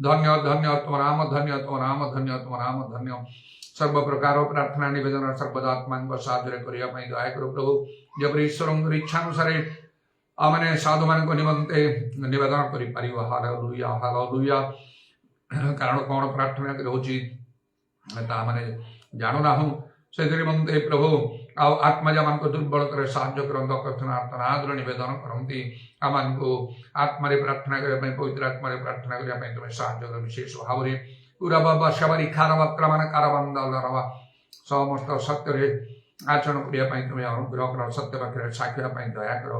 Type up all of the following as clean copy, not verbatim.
धन्य धन्य तुम नाम धन्य तुम नाम धन्य तुम नाम धन्य सर्व प्रकार प्रार्थना निवेदन सर्वदा आत्मा साधुरे करने दया कर प्रभु जब ईश्वर इच्छानुसार आमने साधु मान निमंते निवेदन कर हालेलुया हालेलुया कारण कौन प्रार्थना कर जानूना से निमंते प्रभु आत्मजा मान को दुर्बलता साहाय्य करंत प्रार्थना निवेदन करती आम को आत्मा प्रार्थना करने पवित्र आत्मा प्रार्थना करने तुम्हें साहाय्य विशेष भाव में पूरा बाबा शबरी खारवक्र मान कारबंदलवा समस्त सत्य आचरण करने तुम्हें अनुग्रह कर सत्य पाखे साक्षी दया कर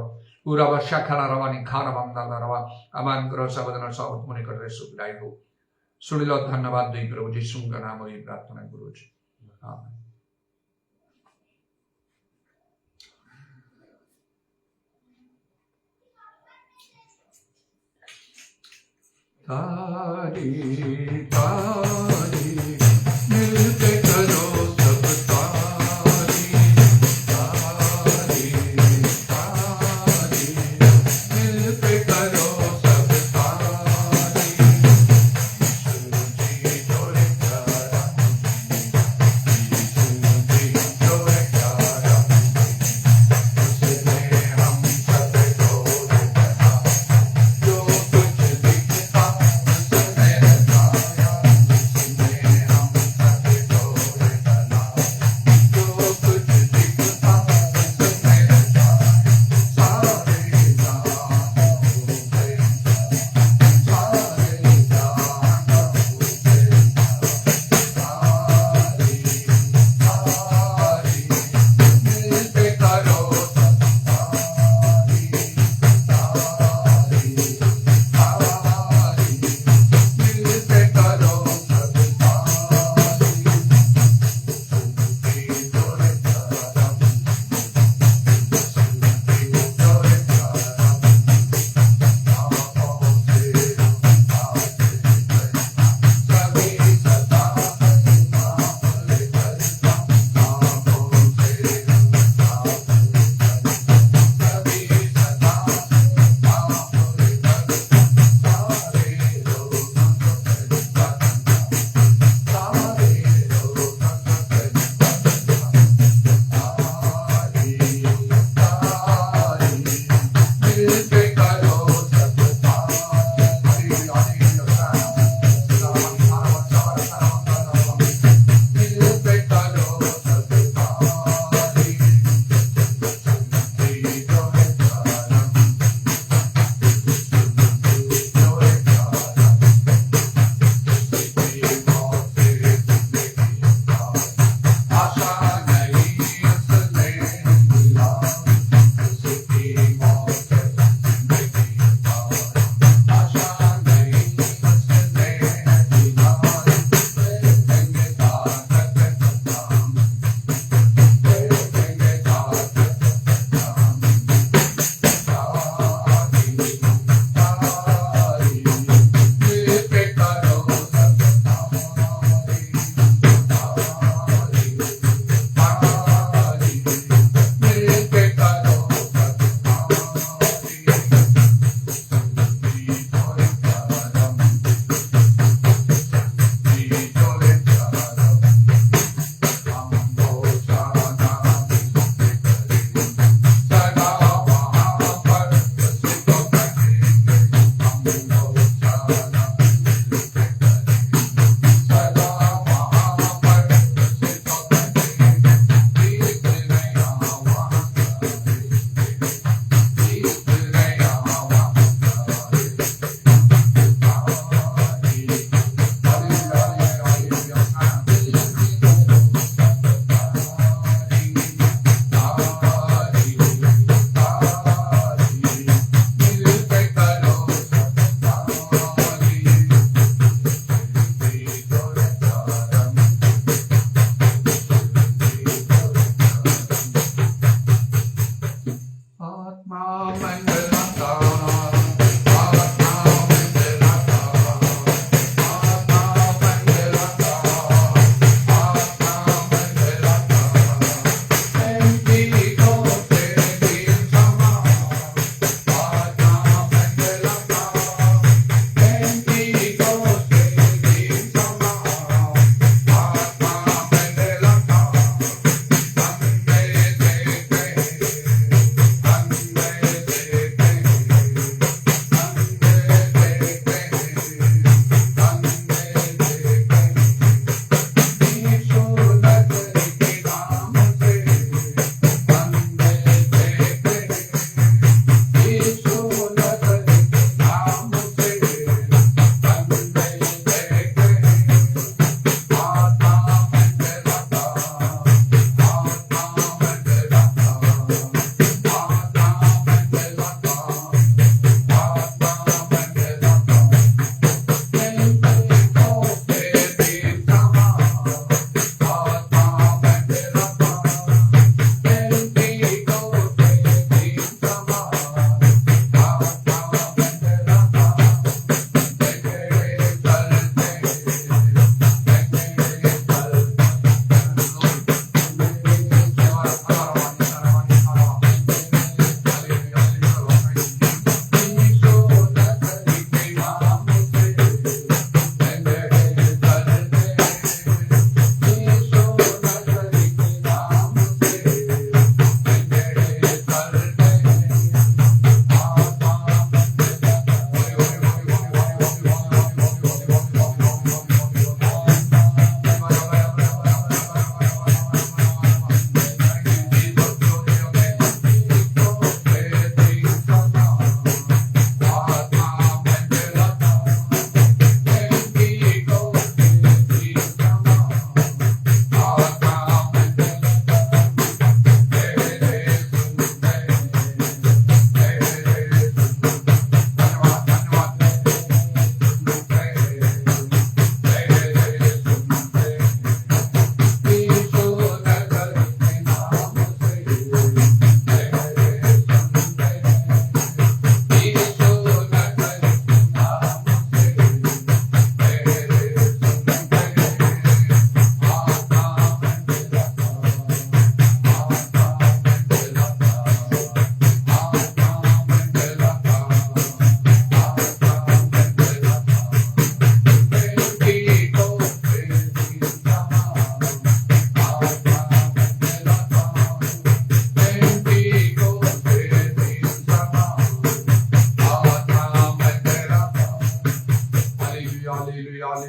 पूरा वर्षा खारा रवानी खारबंदल रवा आमान कर सबदन सब निकट सुखदायी हो सुनिल धन्यवाद दी प्रभु जीशु का नाम प्रार्थना गुरु जी आमीन। तारी तारी मिलके करो सब तारी तारी तारी मिलके करो सब तारी सूजी जोड़े प्यारा सूजी जोड़े प्यारा उसने हम सब को देखा जो कुछ दिखता उसने बताया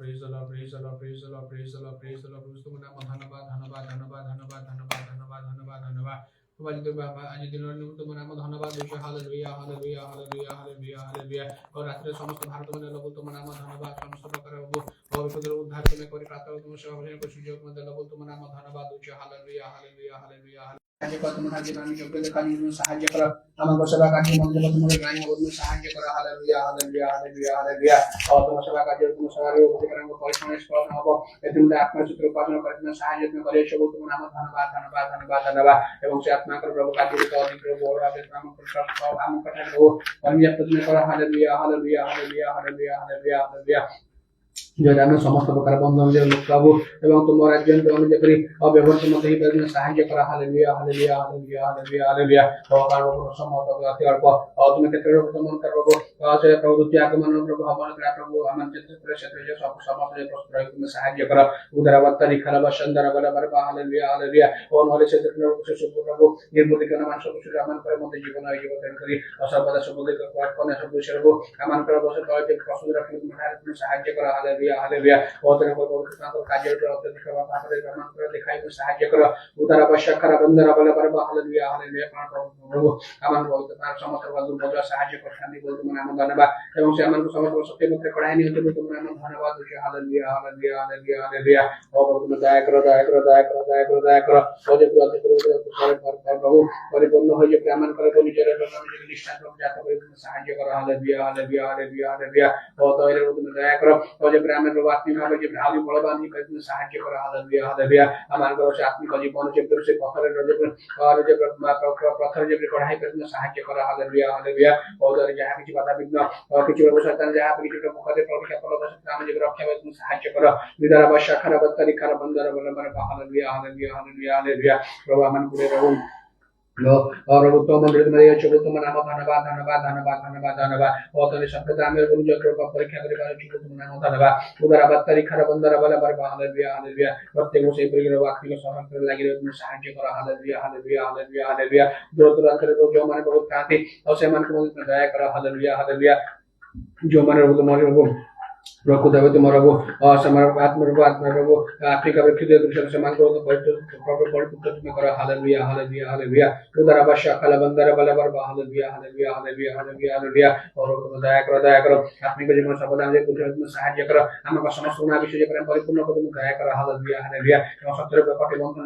praise the Lord, praise the Lord, praise the Lord, praise the Lord, praise the Lord, praise the Lord, ধন্যবাদ ধন্যবাদ ধন্যবাদ ধন্যবাদ ধন্যবাদ ধন্যবাদ ধন্যবাদ ধন্যবাদ আজ দিনের তোমার নাম ধন্যবাদ দিচ্ছি hallelujah hallelujah hallelujah hallelujah hallelujah ও রাত্রে সমস্ত ভারত মানে লোক তোমার নাম ধন্যবাদ সমস্ত প্রকার ভবিষ্যতের উদ্ধার তুমি করে প্রার্থনা তোমার সেবা করে সুযোগ মধ্যে লোক তোমার নাম ধন্যবাদ দিচ্ছি হালেলুয়া হালেলুয়া হালেলুয়া সাহায্য করা তোমার হাতে আমি যোগ্যতা কাজে সাহায্য করা আমার সেবা কাজে মধ্যে তোমার গ্রামীণ বন্ধু সাহায্য করা হালেলুয়া হালেলুয়া হালেলুয়া হালেলুয়া ও তোমার সেবা কাজে তোমার সেবার উপকার পরিশ্রম স্মরণ হবো তুমি আপনার সূত্র উপাসনা করে তোমার সাহায্য করে এসব তোমার নাম ধন্যবাদ ধন্যবাদ ধন্যবাদ ধন্যবাদ এবং সে আপনার প্রভু কাজে অনেক বড় হবে আমার কথা প্রভু আমি আপনাদের করা hallelujah hallelujah hallelujah hallelujah hallelujah hallelujah যদি আমরা সমস্ত প্রকার বন্ধনদের মুক্ত হবো এবং তোমার রাজ্যকে অনুযায়ী করি অব্যবহৃত মধ্যে সাহায্য করা hallelujah hallelujah hallelujah hallelujah hallelujah সহকার সম্মত জাতি অল্প তুমি ক্ষেত্রে প্রথমন করবো প্রভুতি আগমন প্রভু হবন করা প্রভু আমার ক্ষেত্রে ক্ষেত্রে সব সমস্ত প্রস্তুত হয় তুমি সাহায্য করো উদারবত্তারি খারাপ সন্ধারা বলা বলা হালেলুয়া হালেলুয়া ও নহলে সে প্রভু নির্মূলীকরণ আমার সব কিছু আমার করে মধ্যে জীবন হয় জীবন করি অসর্বদা সবুজ কোনে সব বিষয় আমার করে বসে কয়েক প্রশ্ন রাখি তুমি সাহায্য করা হালেলুয়া হালেলুয়া ওদের কাজের করে দেখাই সাহায্য করো উদার আবশ্যক খারাপ বন্ধরা বলে পারবো হালেলুয়া হালেলুয়া প্রভু আমার সমস্ত দুর্বল সাহায্য করে শান্তি বলতে মনে আমার ধন্যবাদ এবং সে আমার সমস্ত সত্যি মধ্যে কড়াই নিয়ে তোমার আমার ধন্যবাদ হালেলুয়া হালেলুয়া হালেলুয়া হালেলুয়া ও তুমি দয়া করো দয়া করো দয়া করো দয়া করো দয়া করো ও যে প্রভু পরিপূর্ণ হয়ে যে আমার করে নিজের নিষ্ঠা যাতে করে সাহায্য করো হালেলুয়া হালেলুয়া হালেলুয়া হালেলুয়া ও তুমি দয়া করো ও যে প্রেমের প্রভু আত্মিকভাবে যে আলু বলবানি করে তুমি সাহায্য করো হালেলুয়া হালেলুয়া আমার করে সে আত্মিক জীবন যে সে পথরের যে পথরের যে কড়াই করে তুমি সাহায্য করো হালেলুয়া হালেলুয়া ও যাহা কিছু বাধা বিঘ্ন কিছু শয়তান যাহা কিছু মুখে পরীক্ষা ফলবশত আমি যে রক্ষা করে তুমি সাহায্য করো বিদার আবশ্যক খারাপ তারি খারাপ বন্ধরা বলে মানে হালেলুয়া হালেলুয়া হালেলুয়া হালেলুয়া প্রভু আমার করে প্রভু প্রভু তোমার তোমার নাম ধন্যবাদ ধন্যবাদ ধন্যবাদ ধন্যবাদ ধন্যবাদ ও তোর সভ্যতা আমি পরীক্ষা করে তোমার নাম ধন্যবাদ উদার আবাত্তারি খারাপ বন্ধরা বলে হালেলুয়া হালেলুয়া প্রত্যেক সেই পরিবার আত্মিক সহায় করে লাগিয়ে তুমি সাহায্য করো হালেলুয়া হালেলুয়া হালেলুয়া হালেলুয়া দূর দূরান্তের লোক মানে বহুত কাঁদে ও সে মানুষকে মধ্যে দয়া করো হালেলুয়া হালেলুয়া জমানের তোমার প্রকৃতভাবে তোমার আত্মপ্রভু আফ্রিকা সমান পরিপুত্র তুমি করো হালেলুয়া হালেলুয়া হালেলুয়া উদার আবশ্যক খালা বন্দারা বলে পারবো hallelujah hallelujah hallelujah hallelujah hallelujah দয়া করো আপনি জীবন সর্বদা আমাদের তুমি সাহায্য করো আমার সমস্ত বিষয় করে পরিপূর্ণ করে তুমি দয়া করো হালেলুয়া হালেলুয়া এবং সত্যের ব্যাপারে বন্ধন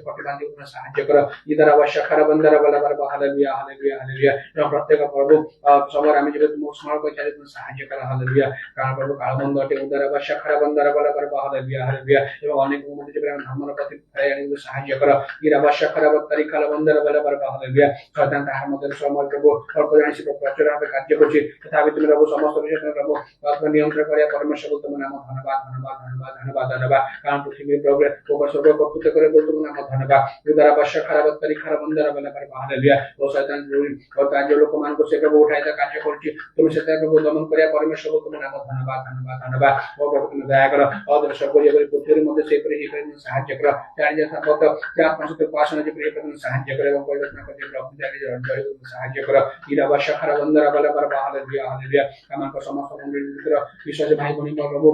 কটি বান্ধব তুমি সাহায্য করো ইদার আবশ্যক খালা বন্দারা বলে পারবো হালেলুয়া হালেলুয়া হালেলুয়া এবং প্রত্যেক প্রভু সময় আমি যেটা তুমি স্মরণ করে চাই তুমি সাহায্য করো হালেলুয়া কারণ প্রভু কালবন্ধটি উদার আবশ্যক খালা বন্দারা বলে পারবো হালেলুয়া হালেলুয়া এবং অনেক মধ্যে যে ধর্মের প্রতি সাহায্য করো ইর আবশ্যক খারাপ তারিখ খালা বন্দারা বলে পারবো হালেলুয়া শয়তান তাহার মধ্যে সময় প্রভু অল্প জানিস প্রচার হবে কার্য করছি তথাপি তুমি প্রভু সমস্ত বিষয় প্রভু আত্ম নিয়ন্ত্রণ করিয়া পরমেশ্বর বলতে মনে আমার ধন্যবাদ ধন্যবাদ ধন্যবাদ ধন্যবাদ ধন্যবাদ কারণ পৃথিবীর প্রভু সর্ব কর্তৃত্ব করে বলতে মনে আমার ধন্যবাদ উদার আবশ্যক খারাপ তারিখ খালা বন্দারা বলে পারবো হালেলুয়া ও শয়তান ও কার্য লোক মান করছে প্রভু উঠাইতে কার্য করছি তুমি সেটা প্রভু দমন করিয়া পরমেশ্বর বলতে মনে আমার ধন্যবাদ ধন্যবাদ ধন্যবাদ ও প্রভু তুমি দয়া করো ওদের সকলের পৃথিবীর মধ্যে সেই পরিচয় সাহায্য করো চারিজন সম্পর্ক আপনার সাথে উপাসনা যে প্রিয় সাহায্য করে এবং পরিবর্তন করতে সাহায্য করো ইর আবশ্যক খারাপ বন্ধরা বলে পারবো হালেলুয়া হালেলুয়া আমার সমস্ত মন্দির বিশ্বাসী ভাই বোন প্রভু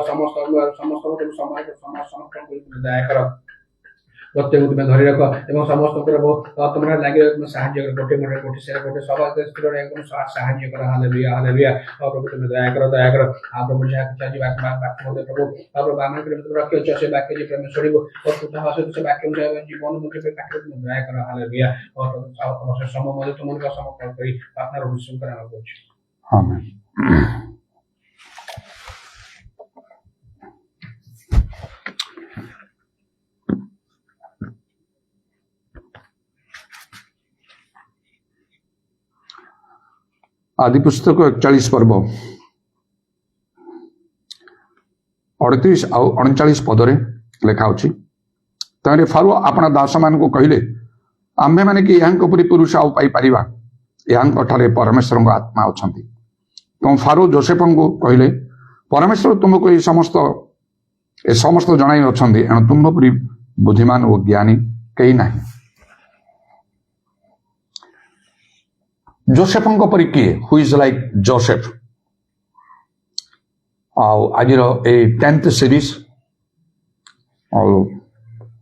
সমস্ত সমস্ত সমাজ সমর্থন করে তুমি দয়া করো প্রত্যেক তুমি ধরে রাখো এবং সমস্ত প্রভু তোমরা লাগিয়ে তুমি সাহায্য করো কোটি মোটে কোটি সেরা কোটি সবার একদম সাহায্য করো হালেলুয়া হালেলুয়া প্রভু তুমি দয়া করো প্রভু যাহা কিছু বাক্য মধ্যে প্রভু প্রভু আমার রক্ষে হচ্ছে সে বাক্য যে প্রেমে সরিব প্রত্যেকটা হাসে সে বাক্য জীবন মুখে কাটে তুমি দয়া করো হালেলুয়া প্রভু সময় মধ্যে তোমাকে সমর্পণ করি আপনার অনুসরণ করে আমরা বলছি আমেন। आदि पुस्तक 41 पर्व 38 ଆଉ 39 पदरे लेखा अछि तरे फारो अपना दास मान को कहले आम्भे माने कि यांक परि पुरुष आउ पाई परिबा यांक ठारे परमेश्वर को आत्मा अछंती तो फारो जोसेफ को कहले परमेश्वर तुमको ए समस्त जणाई अछंती एणु तुम परि बुद्धिमान और ज्ञानी कई नाही जोसेफ परी किए हु इज लाइक जोसेफ आज 10th सीरीज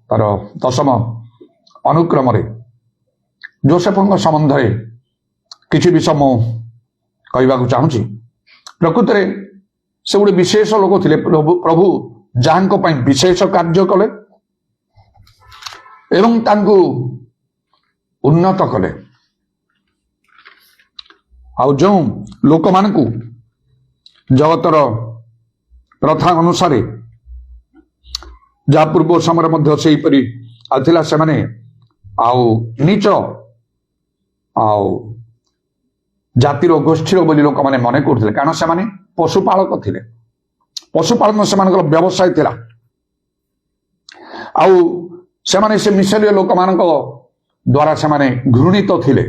तार 10म अनुक्रम जोसेफ संबंध में किसी विषय मु कहवाक चाहूँगी। प्रकृत में से गोटे विशेष लोक थे प्रभु जहाँ विशेष कार्य कले एवं तांको उन्नत कले आउ जो लोक मानकु जगतर प्रथा अनुसार जहाँ पूर्व समय मध्यपरी आथिला से माने आउ नीच आउ जातिर गोष्ठीर बोली लोक मैंने मन करते कारण से माने पशुपालक थे पशुपालन से व्यवसाय थिला आउ से मिशरीय लोक मान द्वारा से माने घृणित थिले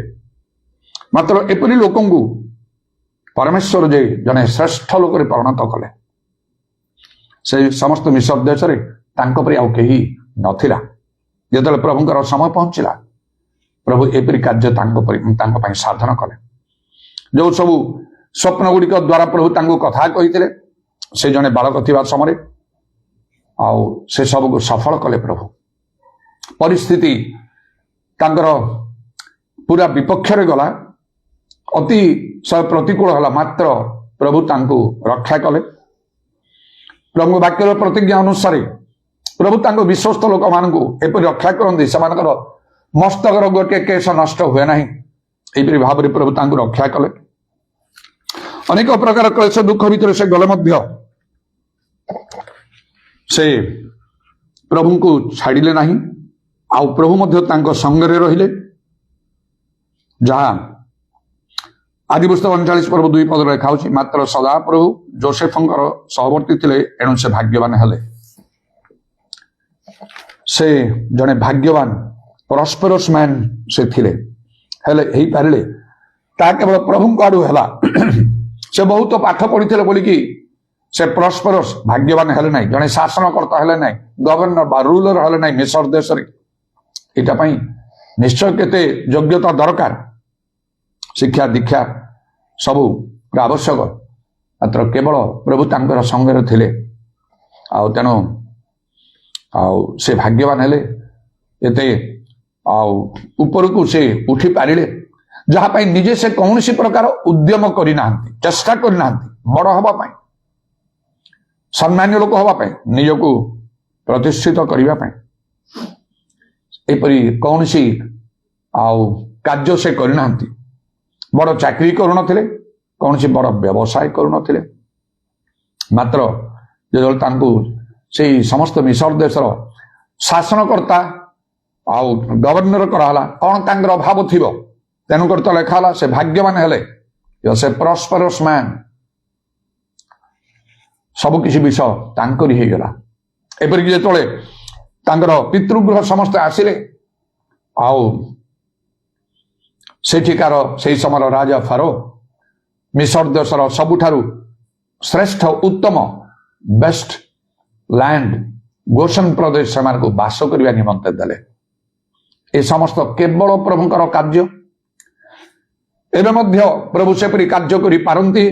मात्र एपरी लोकंकु परमेश्वर जे जने श्रेष्ठ लोक परिणत कले से समस्त मिशर देश रे तांको परि आउ केही नथिला जेतले प्रभुंकर समय पहुंचला प्रभु एपरी कार्य तांको परि साधन कले जो सब स्वप्न गुड़िक द्वारा प्रभु तांको कथा कहिथिले से जने बालक थिबा समय आउ से सब को सफल कले प्रभु परिस्थिति तांकर पूरा विपक्ष रे गला अति प्रतिकूल हला मात्र प्रभु तांको रक्षा कले प्रभु वाक्यर प्रतिज्ञा अनुसार प्रभु तांको विश्वस्त लोक मानकु एपरि रक्षा करंदी समानकर मस्तक गोटे केश नष्ट हुए नाही एपरि भाव रे प्रभु तांको रक्षा कले अनेक प्रकार क्लेश दुख भितर से गले मध्य से प्रभु को छाड़िले नाही आउ प्रभु मध्य तांको संगरे रहिले जहाँ आदि पुस्तक 39 पर्व 2 पद लिखा होछि मात्र सदा प्रभु जोसेफंकर सहवर्ती थिले एणु से भाग्यवान हेले से जने भाग्यवान प्रॉस्परस मैन से थिले हेले एही पारिले ता केवल प्रभु को आडू हेला से बहुत पाठ पढ़ी बोली कि से प्रॉस्परस भाग्यवान हेले नाही जने शासनकर्ता हेले नाही गवर्नर बा रूलर हेले नाही मिस्र देश रे एटा पई निश्चय केते योग्यता दरकार शिक्षा दीक्षा सबू आवश्यक मात्र केवल प्रभु तांकर संगे थिले आउ तेणु आउ से भाग्यवान हेले एते आउ ऊपर को से उठी पारिले जहाँ पाई निजे से कौन सी प्रकार उद्यम करना चेष्टा करना बड़ हवा पाई सम्मान्य लोक हवा पाई निज को प्रतिष्ठित करने एपरी कौन सी आउ कार्य से करना बड़ चाकरी करुनथिले कौन सी बड़ व्यवसाय करुनथिले मात्र जो तांको से समस्त मिस्र देशर शासनकर्ता आउ गवर्नर कराला कौन तांकर अभाव थिबो तेणुकर तो लिखाला से भाग्यवान हेले से प्रॉस्परस मैन सब किसी विषय तांकरी ही गला एपरिक जेतोले तांकर पितृगृह समस्त आसिले आउ सेठिकार से समय राजा फारो मिस्र देशर सबुठारु श्रेष्ठ उत्तम बेस्ट लैंड गोशन प्रदेश से बास करने निमंते देले ए समस्त केवल प्रभुंकर कार्य एवं मध्य प्रभु सेपरी कार्य करि पारंती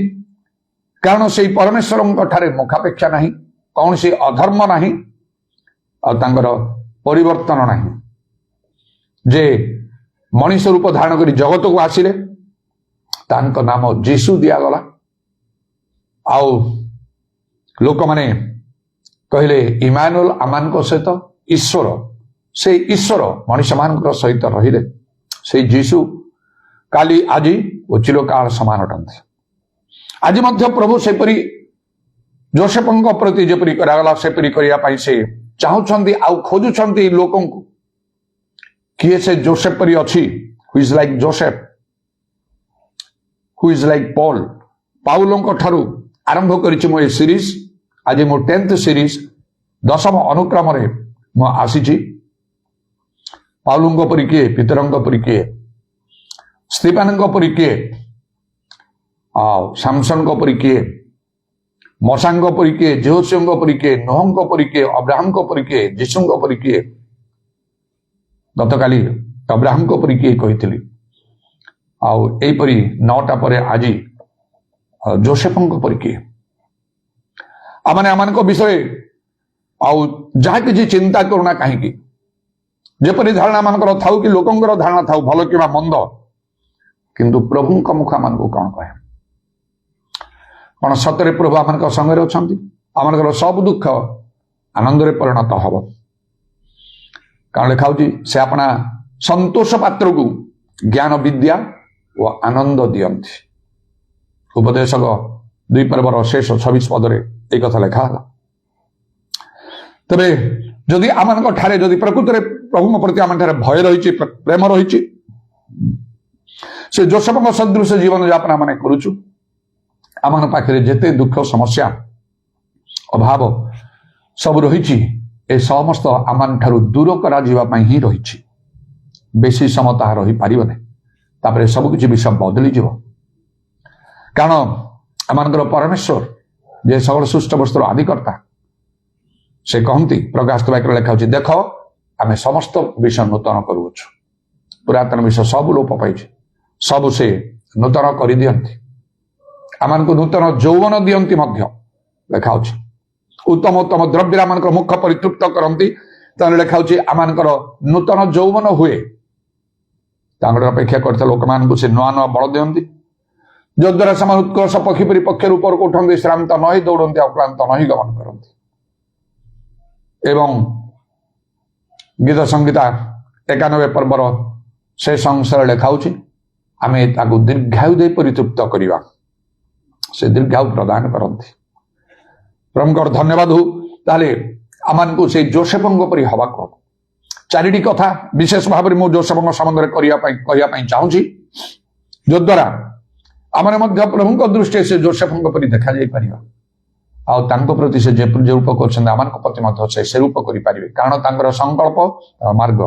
कारण से परमेश्वर ठारे मुखापेक्षा नहीं कौन सी अधर्म नहीं और तांकर परिवर्तन नहीं जे मनीष रूप धारण कर जगत को आसिले तांको नाम जीसु दियागला आउ लोक माने कहले इमानुएल आमान को सहित ईश्वर से ईश्वर मनीष मान सहित रहिले से जीसु काली आज चिरकाल समान अटंती आज मध्य प्रभु सेपरी जोसेफंक प्रति जेपरी करागला सेपरी करिया पई से चाहुछंती आउ खोजुछंती लोकंकु किए से जोसेफ परी अच्छी who is like Joseph who is like Paul पाउलों ठारू आरंभ करिछि मो ए सीरीज आज मो 10th सीरीज 10म अनुक्रम रे मो आसीछि पाउलों परी किए पितरंक परी किए स्टीफानक परी किए सामसन परी किए मसांग परी किए जेहोशुआ परी किए नोहंक परी किए अब्राहम परी किए जीसुंक परी किए गतकाली अब्राहम को परी किए कही आउपरी 9टा पर आज जोसेफंक परी किए आमने आम विषय जहा कि चिंता करूना कहीं जेपरी धारणा मानकर थाउ कि लोकंकर धारणा थाउ भल कि मंद किंतु प्रभु मुख आम कौन कहे कौन सतरे प्रभु आम संगे अच्छा आम सब दुख आनंद परिणत हम कारण लिखा से अपना संतोष पात्र को ज्ञान विद्या और आनंद दियंती उपदेशक 2 पर्वर शेष 26 पदरे एक कथा लिखा तबे जदि आम ठारे जदि प्रकृत में प्रभु प्रति आम ठारे भय रही प्रेम रही से जोसेफ सदृश जीवन यापन आम करुचु आम पाखे जिते दुख समस्या अभाव सब रही ए समस्त आम ठारू दूर करा ही रही बेसी समय ताहा रही पारिबने तापरे सब किछि विषय बदली जीव कारण आमनकर परमेश्वर जे सकल सृष्ट वस्तुर आदिकर्ता से कहती प्रकाश वाक्य लिखा होछि देख आम समस्त विषय नूतन करुछु पुरातन विषय सब लोप पाई सब से नूतन कर दियंती आमको नूतन यौवन दियंती मध्य लिखा होछि उत्तम उत्तम द्रव्य आमनकर मुख परितृप्त करती लिखा होछि आमनकर नूतन यौवन हुए अपेक्षा करते लोक मान से नुआ नुआ बल दियंती जद्वारा से उत्कर्ष पक्षी परी पक्ष ऊपर को उठती श्रांत नही दौड़ती अक्लांत नही गमन करती एवं गीत संगीता 91 पर्वर से संसार लिखा आम दीर्घायु दे परितृप्त करवा से दीर्घायु प्रदान करती प्रभुकर धन्यवाद हो ताले आम को से जोसेफ परी हवा को चारिटी कथा विशेष भाव में मु जोसेफ संबंध में कहवाई चाहूँगी जद्वारा आम प्रभु दृष्टि से जोसेफ परी देखा प्रति से जो रूप कर से रूप करें कारण संकल्प मार्ग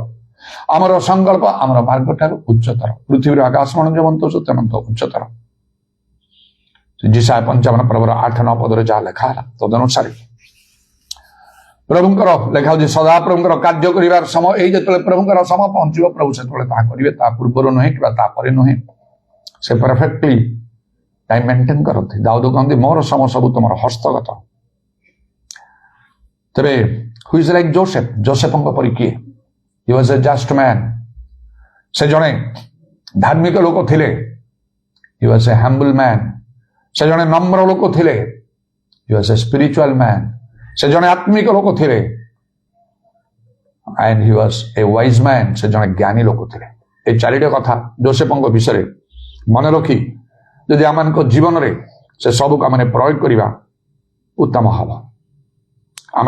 आमर संकल्प आमर मार्ग ठार उच्चतर पृथ्वी आकाश मंडल तेमंत उच्चतर जिसाय 55 पर्वर 8-9 पदर जहाँ लिखा तदनुसार प्रभुंकर लिखा सदा प्रभुंकर कार्य कर समय जो प्रभुंकर समय पहुंच प्रभु से करेंगे पूर्वर नुहे कि नुहे से परफेक्टली टाइम मेंटेन करते दाऊद कहते मोर समय सब तुम हस्तगत तेरे who is like Joseph Joseph परी किए ही वाज ए जस्ट मैन से जड़े धार्मिक लोक थिले ही वाज ए हम्बल मैन से जड़े नम्र लोक थिले ही वाज ए स्पिरिचुअल मैन से जड़े आत्मिक लोक थिले and he was A wise man से जड़े ज्ञानी लोक थिले ए चारिटा कथा जोसेफ विषय मन रखी यदि आम जीवन में से सब को आम प्रयोग करवा उत्तम हम आम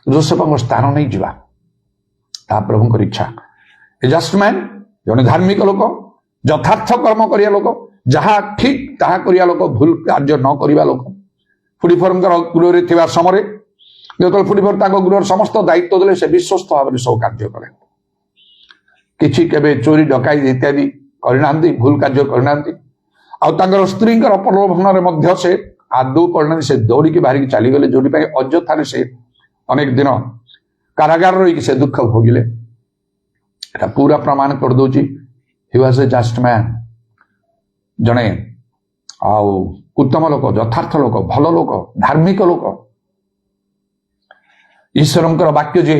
जोसेफ स्थान नहीं जावा प्रभुंकर इच्छा ए जस्ट मैन जड़े धार्मिक लोक यथार्थ कर्म करिया लोक जहाँ ठीक ताहा करिया लोक भूल कार्य न करिया लोक फुड़ीफर गृह थिबा समय जो फुड़ीफर गृह समस्त दायित्व देले से विश्वस्त भाव सब कार्य कले किछि केबे चोरी डकाई इत्यादि करना भूल कार्य करना आर स्त्री प्रलोभन से आदौ पड़ना से दौड़ी बाहर चली गले जो अଯଥାରେ से अनेक दिन कारागार रही से दुख भोगिले पूरा प्रमाण कर दूची he was a just man जड़े उत्तम लोक यथार्थ लोक भल लोक धार्मिक लोक ईश्वर वाक्य जे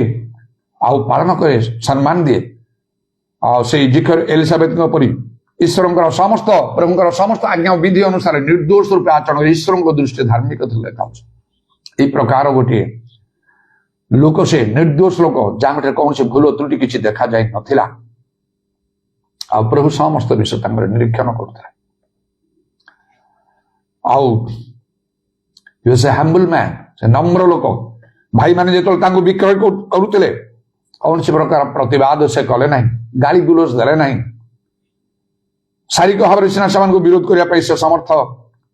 पालन करे सम्मान दिए से जिखर एलिजाबेथ परी ईश्वर समस्त प्रभुंकर समस्त आज्ञा विधि अनुसार निर्दोष रूपे आचरण ईश्वर दृष्टि धार्मिक ये प्रकार गोटे लोक से निर्दोष लोक जहाँ कौन से भूल त्रुटि किसी देखा जाए नथिला प्रभु समस्त विषय निरीक्षण करते हम्बल मैन से नम्र लोक भाई मैंने जो विक्रय करुले कौन सी प्रकार प्रतिवाद से कले ना गाली गुलोज देले ना शारीरिक भाव सीना से विरोध करने से समर्थ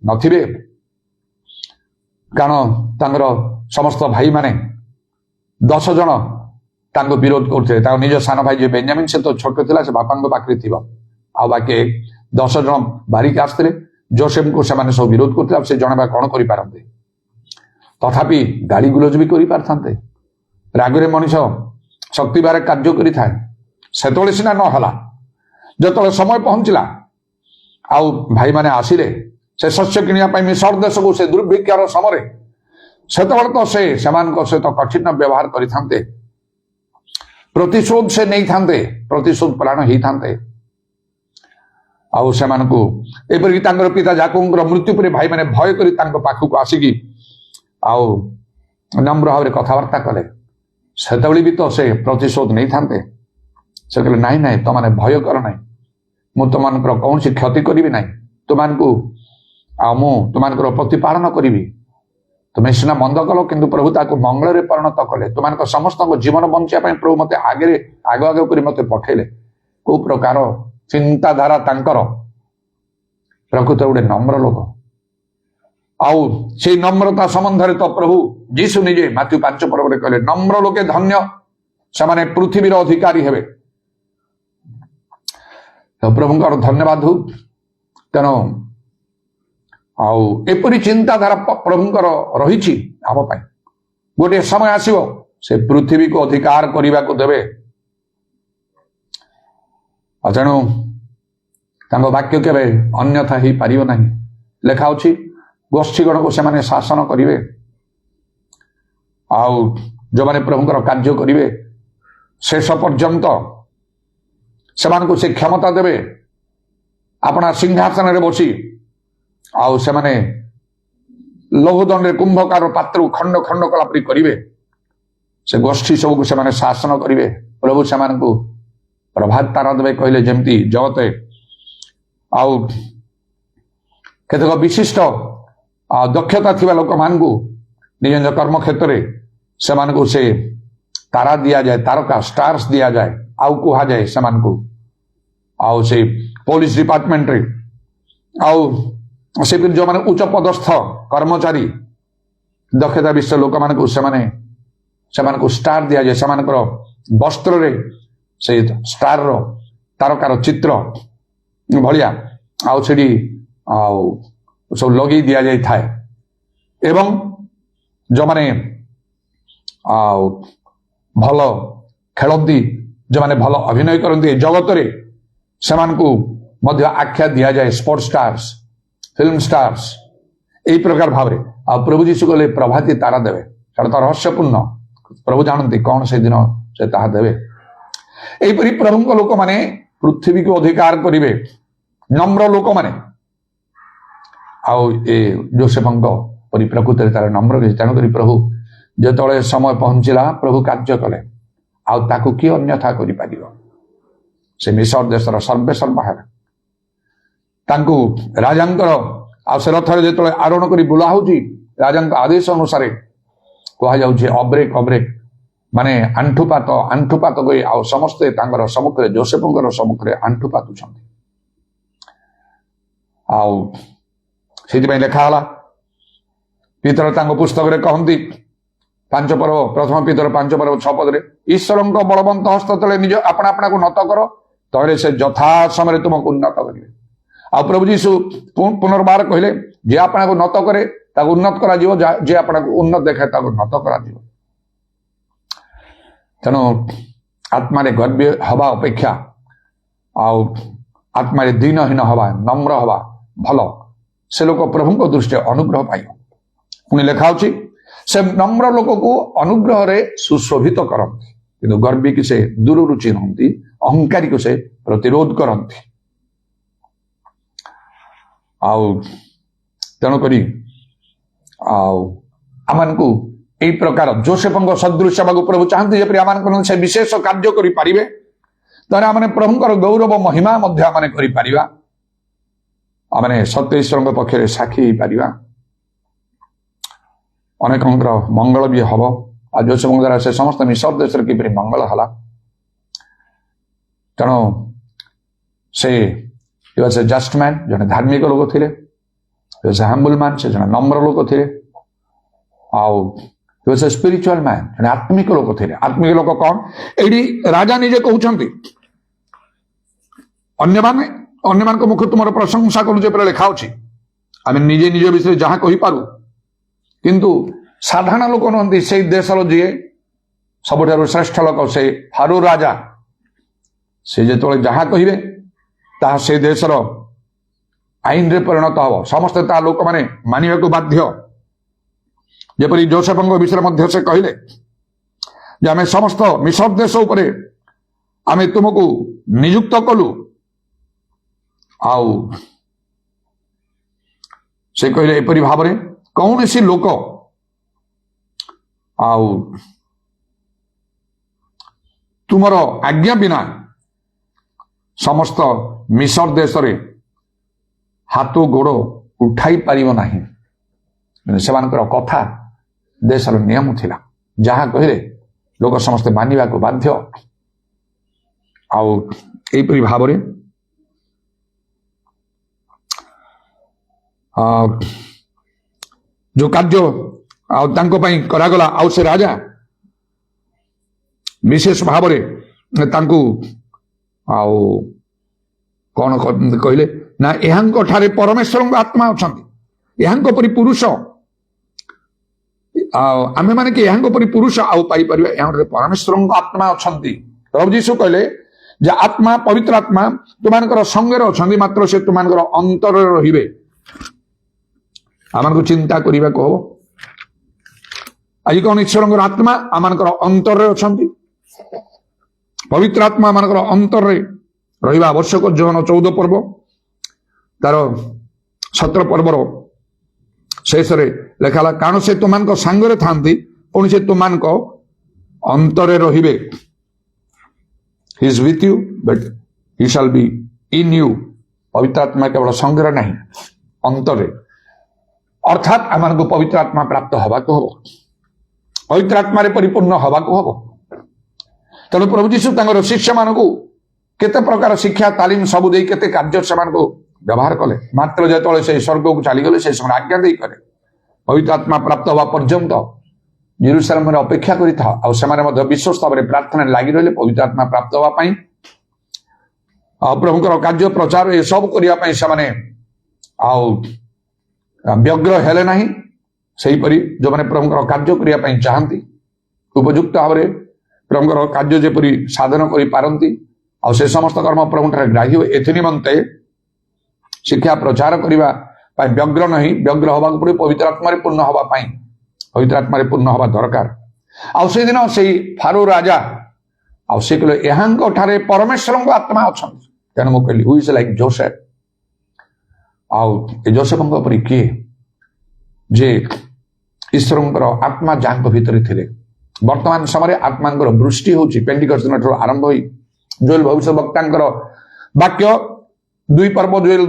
नथिबे कारण समस्त भाई माने 10 जन विरोध करते निज सान भाई जो बेंजामिन से तो छोट थिला से बापा पाखे थी बाकी 10 जन बाहरिक आसते जोसेफ को से सब विरोध करते से जन कौन करते तथापि गाड़ी गुलज भी कर रागरे मनीष शक्ति बारे कार्य करें से सीना नहला जो समय पहुंचला आउ भाई माने आसिले से शस्य किनिया मिसर देश को से दुर्भिक्षार समय ସେତେବେଳେ ତ ସେ ସେମାନଙ୍କ ସହିତ କଠିନ ବ୍ୟବହାର କରିଥାନ୍ତେ, ପ୍ରତିଶୋଧ ସେ ନେଇଥାନ୍ତେ, ପ୍ରତିଶୋଧ ପ୍ରାଣ ହେଇଥାନ୍ତେ। ଆଉ ସେମାନଙ୍କୁ ଏପରିକି ତାଙ୍କର ପିତା ଯାକୋବଙ୍କର ମୃତ୍ୟୁ ପରେ ଭାଇମାନେ ଭୟ କରି ତାଙ୍କ ପାଖକୁ ଆସିକି ଆଉ ନମ୍ର ଭାବରେ କଥାବାର୍ତ୍ତା କଲେ। ସେତେବେଳେ ବି ତ ସେ ପ୍ରତିଶୋଧ ନେଇଥାନ୍ତେ। ସେ କହିଲେ ନାଇଁ ନାଇଁ, ତମାନେ ଭୟ କର ନାହିଁ, ମୁଁ ତୁମମାନଙ୍କର କୌଣସି କ୍ଷତି କରିବି ନାହିଁ, ତୁମମାନଙ୍କୁ ଆଉ ମୁଁ ତୁମମାନଙ୍କର ପ୍ରତିପାଳନ କରିବି। ତୁମେ ସିନା ମନ୍ଦ କଲ, କିନ୍ତୁ ପ୍ରଭୁ ତାକୁ ମଙ୍ଗଳରେ ପରିଣତ କଲେ। ତୁମମାନଙ୍କ ସମସ୍ତଙ୍କ ଜୀବନ ବଞ୍ଚିବା ପାଇଁ ପ୍ରଭୁ ମତେ ଆଗ କରି ମତେ ପଠେଇଲେ। କୋଉ ପ୍ରକାର ଚିନ୍ତାଧାରା ତାଙ୍କର, ପ୍ରକୃତ ଗୋଟେ ନମ୍ର ଲୋକ। ଆଉ ସେଇ ନମ୍ରତା ସମ୍ବନ୍ଧରେ ତ ପ୍ରଭୁ ଯୀଶୁ ନିଜେ ମାଥ୍ୟୁ 5:15 କହିଲେ, ନମ୍ର ଲୋକେ ଧନ୍ୟ, ସେମାନେ ପୃଥିବୀର ଅଧିକାରୀ ହେବେ। ତ ପ୍ରଭୁଙ୍କର ଧନ୍ୟବାଦ ହଉ। ତେଣୁ ଆଉ ଏପରି ଚିନ୍ତାଧାରା ପ୍ରଭୁଙ୍କର ରହିଛି ଆମ ପାଇଁ। ଗୋଟିଏ ସମୟ ଆସିବ ସେ ପୃଥିବୀକୁ ଅଧିକାର କରିବାକୁ ଦେବେ। ଆଉ ତେଣୁ ତାଙ୍କ ବାକ୍ୟ କେବେ ଅନ୍ୟଥା ହେଇପାରିବ ନାହିଁ। ଲେଖା ଅଛି ଗୋଷ୍ଠୀଗଣକୁ ସେମାନେ ଶାସନ କରିବେ, ଆଉ ଯେଉଁମାନେ ପ୍ରଭୁଙ୍କର କାର୍ଯ୍ୟ କରିବେ ଶେଷ ପର୍ଯ୍ୟନ୍ତ ସେମାନଙ୍କୁ ସେ କ୍ଷମତା ଦେବେ ଆପଣା ସିଂହାସନରେ ବସି। ଆଉ ସେମାନେ ଲୌହଦଣ୍ଡରେ କୁମ୍ଭକାର ପାତ୍ରକୁ ଖଣ୍ଡ ଖଣ୍ଡ କଲା ପରି କରିବେ। ସେ ଗୋଷ୍ଠୀ ସବୁକୁ ସେମାନେ ଶାସନ କରିବେ। ପ୍ରଭୁ ସେମାନଙ୍କୁ ପ୍ରଭାତ ତାରା ଦେବେ କହିଲେ ଯେମିତି ଜଗତେ ଆଉ କେତେକ ବିଶିଷ୍ଟ ଦକ୍ଷତା ଥିବା ଲୋକମାନଙ୍କୁ ନିଜ ନିଜ କର୍ମକ୍ଷେତ୍ରରେ ସେମାନଙ୍କୁ ସେ ତାରା ଦିଆଯାଏ, ତାରକା ଷ୍ଟାର୍ସ ଦିଆଯାଏ। ଆଉ କୁହାଯାଏ ସେମାନଙ୍କୁ ଆଉ ସେ ପୋଲିସ ଡିପାର୍ଟମେଣ୍ଟରେ ଆଉ ସେ ଯେଉଁମାନେ ଉଚ୍ଚ ପଦସ୍ଥ କର୍ମଚାରୀ ଦକ୍ଷତା ବିଶିଷ୍ଟ ଲୋକମାନଙ୍କୁ ସେମାନଙ୍କୁ ଷ୍ଟାର ଦିଆଯାଏ। ସେମାନଙ୍କର ବସ୍ତ୍ରରେ ସେଇ ଷ୍ଟାରର ତାରକାର ଚିତ୍ର ଭଳିଆ ଆଉ ସେଠି ଆଉ ସବୁ ଲଗେଇ ଦିଆଯାଇଥାଏ। ଏବଂ ଯେଉଁମାନେ ଆଉ ଭଲ ଖେଳନ୍ତି, ଯେଉଁମାନେ ଭଲ ଅଭିନୟ କରନ୍ତି ଏ ଜଗତରେ, ସେମାନଙ୍କୁ ମଧ୍ୟ ଆଖ୍ୟା ଦିଆଯାଏ ସ୍ପୋର୍ଟ ଷ୍ଟାର୍ସ, ଫିଲ୍ମ ଷ୍ଟାର୍ସ, এই ପ୍ରକାର ଭାବରେ। ଆଉ ପ୍ରଭୁ ଯୀଶୁ କହିଲେ ପ୍ରଭାତୀ ତାରା ଦେବେ। ସେଟା ତ ରହସ୍ୟପୂର୍ଣ୍ଣ, ପ୍ରଭୁ ଜାଣନ୍ତି କଣ ସେଦିନ ସେ ତାହା ଦେବେ। ଏହିପରି ପ୍ରଭୁଙ୍କ ଲୋକମାନେ ପୃଥିବୀକୁ ଅଧିକାର କରିବେ, ନମ୍ର ଲୋକମାନେ। ଆଉ ଏ ଯୋସେଫଙ୍କ ପରି ପ୍ରକୃତରେ ତାର ନମ୍ର ରହିଛି। ତେଣୁକରି ପ୍ରଭୁ ଯେତେବେଳେ ସମୟ ପହଞ୍ଚିଲା ପ୍ରଭୁ କାର୍ଯ୍ୟ କଲେ, ଆଉ ତାକୁ କିଏ ଅନ୍ୟଥା କରିପାରିବ। ସେ ମିଶର ଦେଶର ସର୍ବେସର୍ବା ହେଲେ। ତାଙ୍କୁ ରାଜାଙ୍କର ଆଉ ସେ ରଥରେ ଯେତେବେଳେ ଆରୋହଣ କରି ବୁଲା ହଉଛି, ରାଜାଙ୍କ ଆଦେଶ ଅନୁସାରେ କୁହାଯାଉଛି ଅବ୍ରେକ ଅବ୍ରେକ, ମାନେ ଆଣ୍ଠୁପାତ କରି ଆଉ ସମସ୍ତେ ତାଙ୍କର ସମ୍ମୁଖରେ ଯୋସେଫଙ୍କର ସମ୍ମୁଖରେ ଆଣ୍ଠୁ ପାତୁଛନ୍ତି। ଆଉ ସେଥିପାଇଁ ଲେଖା ହେଲା, ପିତର ତାଙ୍କ ପୁସ୍ତକରେ କହନ୍ତି ପ୍ରଥମ ପିତର 5:6 ଈଶ୍ୱରଙ୍କ ବଳବନ୍ତ ହସ୍ତ ତଳେ ନିଜ ଆପଣାକୁ ନତ କର, ତାହେଲେ ସେ ଯଥା ସମୟରେ ତୁମକୁ ଉନ୍ନତ କରିବେ। ଆଉ ପ୍ରଭୁ ଯୀଶୁ ପୁନର୍ବାର କହିଲେ, ଯେ ଆପଣାକୁ ନତ କରେ ତାକୁ ଉନ୍ନତ କରାଯିବ, ଯେ ଆପଣାକୁ ଉନ୍ନତ ଦେଖାଏ ତାକୁ ନତ କରାଯିବ। ତେଣୁ ଆତ୍ମାରେ ଗର୍ବୀ ହବା ଅପେକ୍ଷା ଆଉ ଆତ୍ମାରେ ଦିନହୀନ ହବା, ନମ୍ର ହବା ଭଲ। ସେ ଲୋକ ପ୍ରଭୁଙ୍କ ଦୃଷ୍ଟିରେ ଅନୁଗ୍ରହ ପାଇବ। ପୁଣି ଲେଖା ଅଛି, ସେ ନମ୍ର ଲୋକକୁ ଅନୁଗ୍ରହରେ ସୁଶୋଭିତ କରନ୍ତି, କିନ୍ତୁ ଗର୍ବୀକି ସେ ଦୂରରୁ ଚିହ୍ନନ୍ତି, ଅହଙ୍କାରୀକୁ ସେ ପ୍ରତିରୋଧ କରନ୍ତି। ଆଉ ତେଣୁକରି ଆଉ ଆମମାନଙ୍କୁ এই ପ୍ରକାର ଯୋସେଫଙ୍କ ସଦୃଶ ହେବାକୁ ପ୍ରଭୁ ଚାହାନ୍ତି, ଯେପରି ଆମମାନଙ୍କ ସେ ବିଶେଷ କାର୍ଯ୍ୟ କରିପାରିବେ। ତାହେଲେ ଆମେ ପ୍ରଭୁଙ୍କର ଗୌରବ ମହିମା ମଧ୍ୟ ଆମେ କରିପାରିବା, ଆମେ ସତ୍ୟ ଈଶ୍ୱରଙ୍କ ପକ୍ଷରେ ସାକ୍ଷୀ ହେଇପାରିବା, ଅନେକଙ୍କର ମଙ୍ଗଳ ବି ହବ। ଆଉ ଯୋସେଫଙ୍କ ଦ୍ୱାରା ସେ ସମସ୍ତ ମିଶର ଦେଶରେ କିପରି ମଙ୍ଗଳ ହେଲା। ତେଣୁ ସେ ଜଷ୍ଟ ମ୍ୟାନ୍, ଜଣେ ଧାର୍ମିକ ଲୋକ ଥିଲେ। ହାମ୍ବୁଲ ମ୍ୟାନ୍, ସେ ଜଣେ ନମ୍ର ଲୋକ ଥିଲେ। ଆଉ ସ୍ପିରିଚୁଆଲ ମ୍ୟାନ୍, ଜଣେ ଆତ୍ମିକ ଲୋକ ଥିଲେ। ଆତ୍ମିକ ଲୋକ କଣ? ଏଇଠି ରାଜା ନିଜେ କହୁଛନ୍ତି, ଅନ୍ୟମାନଙ୍କ ମୁଖରୁ ତୁମର ପ୍ରଶଂସା କରୁ ଯେପରି ଲେଖା ଅଛି। ଆମେ ନିଜେ ନିଜ ବିଷୟରେ ଯାହା କହିପାରୁ, କିନ୍ତୁ ସାଧାରଣ ଲୋକ ନୁହନ୍ତି। ସେଇ ଦେଶର ଯିଏ ସବୁଠାରୁ ଶ୍ରେଷ୍ଠ ଲୋକ, ସେ ଫାରୋ ରାଜା, ସେ ଯେତେବେଳେ ଯାହା କହିବେ ତାହା ସେ ଦେଶର ଆଇନରେ ପରିଣତ ହବ। ସମସ୍ତେ ତା ଲୋକମାନେ ମାନିବାକୁ ବାଧ୍ୟ। ଯେପରି ଯୋସେଫଙ୍କ ବିଷୟରେ ମଧ୍ୟ ସେ କହିଲେ ଯେ ଆମେ ସମସ୍ତ ମିଶର ଦେଶ ଉପରେ ଆମେ ତୁମକୁ ନିଯୁକ୍ତ କଲୁ। ଆଉ ସେ କହିଲେ ଏପରି ଭାବରେ କୌଣସି ଲୋକ ଆଉ ତୁମର ଆଜ୍ଞା ବିନା ସମସ୍ତ ମିଶର ଦେଶରେ ହାତ ଗୋଡ଼ ଉଠାଇ ପାରିବ ନାହିଁ। ସେମାନଙ୍କର କଥା ଦେଶର ନିୟମ ଥିଲା, ଯାହା କହିଲେ ଲୋକ ସମସ୍ତେ ମାନିବାକୁ ବାଧ୍ୟ। ଆଉ ଏହିପରି ଭାବରେ ଯୋଉ କାର୍ଯ୍ୟ ଆଉ ତାଙ୍କ ପାଇଁ କରାଗଲା, ଆଉ ସେ ରାଜା ବିଶେଷ ଭାବରେ ତାଙ୍କୁ ଆଉ କଣ କହିଲେ ନା ଏହାଙ୍କ ଠାରେ ପରମେଶ୍ୱରଙ୍କ ଆତ୍ମା ଅଛନ୍ତି, ଏହାଙ୍କ ପରି ପୁରୁଷ ଆଉ ଆମେମାନେ କି ଏହାଙ୍କ ପରି ପୁରୁଷ ଆଉ ପାଇପାରିବା, ଏହାଙ୍କଠାରେ ପରମେଶ୍ୱରଙ୍କ ଆତ୍ମା ଅଛନ୍ତି। ପ୍ରଭୁ ଯୀଶୁ କହିଲେ ଯେ ଆତ୍ମା, ପବିତ୍ର ଆତ୍ମା ତୁମାନଙ୍କର ସଙ୍ଗରେ ଅଛନ୍ତି, ମାତ୍ର ସେ ତୁମାନଙ୍କର ଅନ୍ତରରେ ରହିବେ। ଆମମାନଙ୍କୁ ଚିନ୍ତା କରିବାକୁ ହବ, ଆଜି କଣ ଈଶ୍ୱରଙ୍କର ଆତ୍ମା ଆମମାନଙ୍କର ଅନ୍ତରରେ ଅଛନ୍ତି। ପବିତ୍ର ଆତ୍ମା ଆମମାନଙ୍କର ଅନ୍ତରରେ ରହିବା ଆବଶ୍ୟକ। ଯୋହନ 14 ପର୍ବ ତାର 17 ପର୍ବର ଶେଷରେ ଲେଖା ହେଲା, କାରଣ ସେ ତୁମାନଙ୍କ ସାଙ୍ଗରେ ଥାନ୍ତି, ପୁଣି ସେ ତୁମାନଙ୍କ ଅନ୍ତରରେ ରହିବେ। He is with you, but he shall be in you. ପବିତ୍ର ଆତ୍ମା କେବଳ ସଙ୍ଗରେ ନାହିଁ, ଅନ୍ତରରେ। ଅର୍ଥାତ୍ ଆମମାନଙ୍କୁ ପବିତ୍ର ଆତ୍ମା ପ୍ରାପ୍ତ ହବାକୁ ହବ, ପବିତ୍ର ଆତ୍ମାରେ ପରିପୂର୍ଣ୍ଣ ହବାକୁ ହବ। ତେଣୁ ପ୍ରଭୁ ଯୀଶୁ ତାଙ୍କର ଶିଷ୍ୟମାନଙ୍କୁ କେତେ ପ୍ରକାର ଶିକ୍ଷା ତାଲିମ ସବୁ ଦେଇ କେତେ କାର୍ଯ୍ୟ ସେମାନଙ୍କୁ ବ୍ୟବହାର କଲେ। ମାତ୍ର ଯେତେବେଳେ ସେ ସ୍ୱର୍ଗକୁ ଚାଲିଗଲେ ସେ ସମୟରେ ଆଜ୍ଞା ଦେଇ କଲେ, ପବିତ୍ର ଆତ୍ମା ପ୍ରାପ୍ତ ହେବା ପର୍ଯ୍ୟନ୍ତ ଜେରୁସାଲେମରେ ଅପେକ୍ଷା କରିଥାଅ। ଆଉ ସେମାନେ ମଧ୍ୟ ବିଶ୍ୱସ୍ତ ଭାବରେ ପ୍ରାର୍ଥନାରେ ଲାଗି ରହିଲେ ପବିତ୍ର ଆତ୍ମା ପ୍ରାପ୍ତ ହେବା ପାଇଁ। ଆଉ ପ୍ରଭୁଙ୍କର କାର୍ଯ୍ୟ ପ୍ରଚାର ଏସବୁ କରିବା ପାଇଁ ସେମାନେ ଆଉ ବ୍ୟଗ୍ର ହେଲେ ନାହିଁ। ସେହିପରି ଯେଉଁମାନେ ପ୍ରଭୁଙ୍କର କାର୍ଯ୍ୟ କରିବା ପାଇଁ ଚାହାନ୍ତି, ଉପଯୁକ୍ତ ଭାବରେ ପ୍ରଭୁଙ୍କର କାର୍ଯ୍ୟ ଯେପରି ସାଧନ କରିପାରନ୍ତି, ଆଉ ସେ ସମସ୍ତ କର୍ମ ପ୍ରଭୁଙ୍କଠାରେ ଗ୍ରାହ୍ୟ, ଏଥି ନିମନ୍ତେ ଶିକ୍ଷା ପ୍ରଚାର କରିବା ପାଇଁ ବ୍ୟଗ୍ର ନାହିଁ, ବ୍ୟଗ୍ର ହେବାକୁ ପଡ଼ିବ ପବିତ୍ର ଆତ୍ମାରେ ପୂର୍ଣ୍ଣ ହେବା ପାଇଁ, ପବିତ୍ର ଆତ୍ମାରେ ପୂର୍ଣ୍ଣ ହେବା ଦରକାର। ଆଉ ସେଦିନ ସେଇ ଫାରୋ ରାଜା ଆଉ ସେ କହିଲେ ଏହାଙ୍କ ଠାରେ ପରମେଶ୍ୱରଙ୍କ ଆତ୍ମା ଅଛନ୍ତି। ତେଣୁ ମୁଁ କହିଲି ହୁ ଇଜ ଲାଇକ୍ ଯୋସେଫ। ଆଉ ଏ ଯୋସେଫଙ୍କ ପରି କିଏ ଯେ ଈଶ୍ୱରଙ୍କର ଆତ୍ମା ଯାହାଙ୍କ ଭିତରେ ଥିଲେ। ବର୍ତ୍ତମାନ ସମୟରେ ଆତ୍ମାଙ୍କର ବୃଷ୍ଟି ହେଉଛି ପେଣ୍ଟିକଷ୍ଟ ଦିନଠାରୁ ଆରମ୍ଭ ହୋଇ ଜୋଏଲ ଭବିଷ୍ୟତ ବକ୍ତାଙ୍କର ବାକ୍ୟ 2 ପର୍ବ, ଜୋଏଲ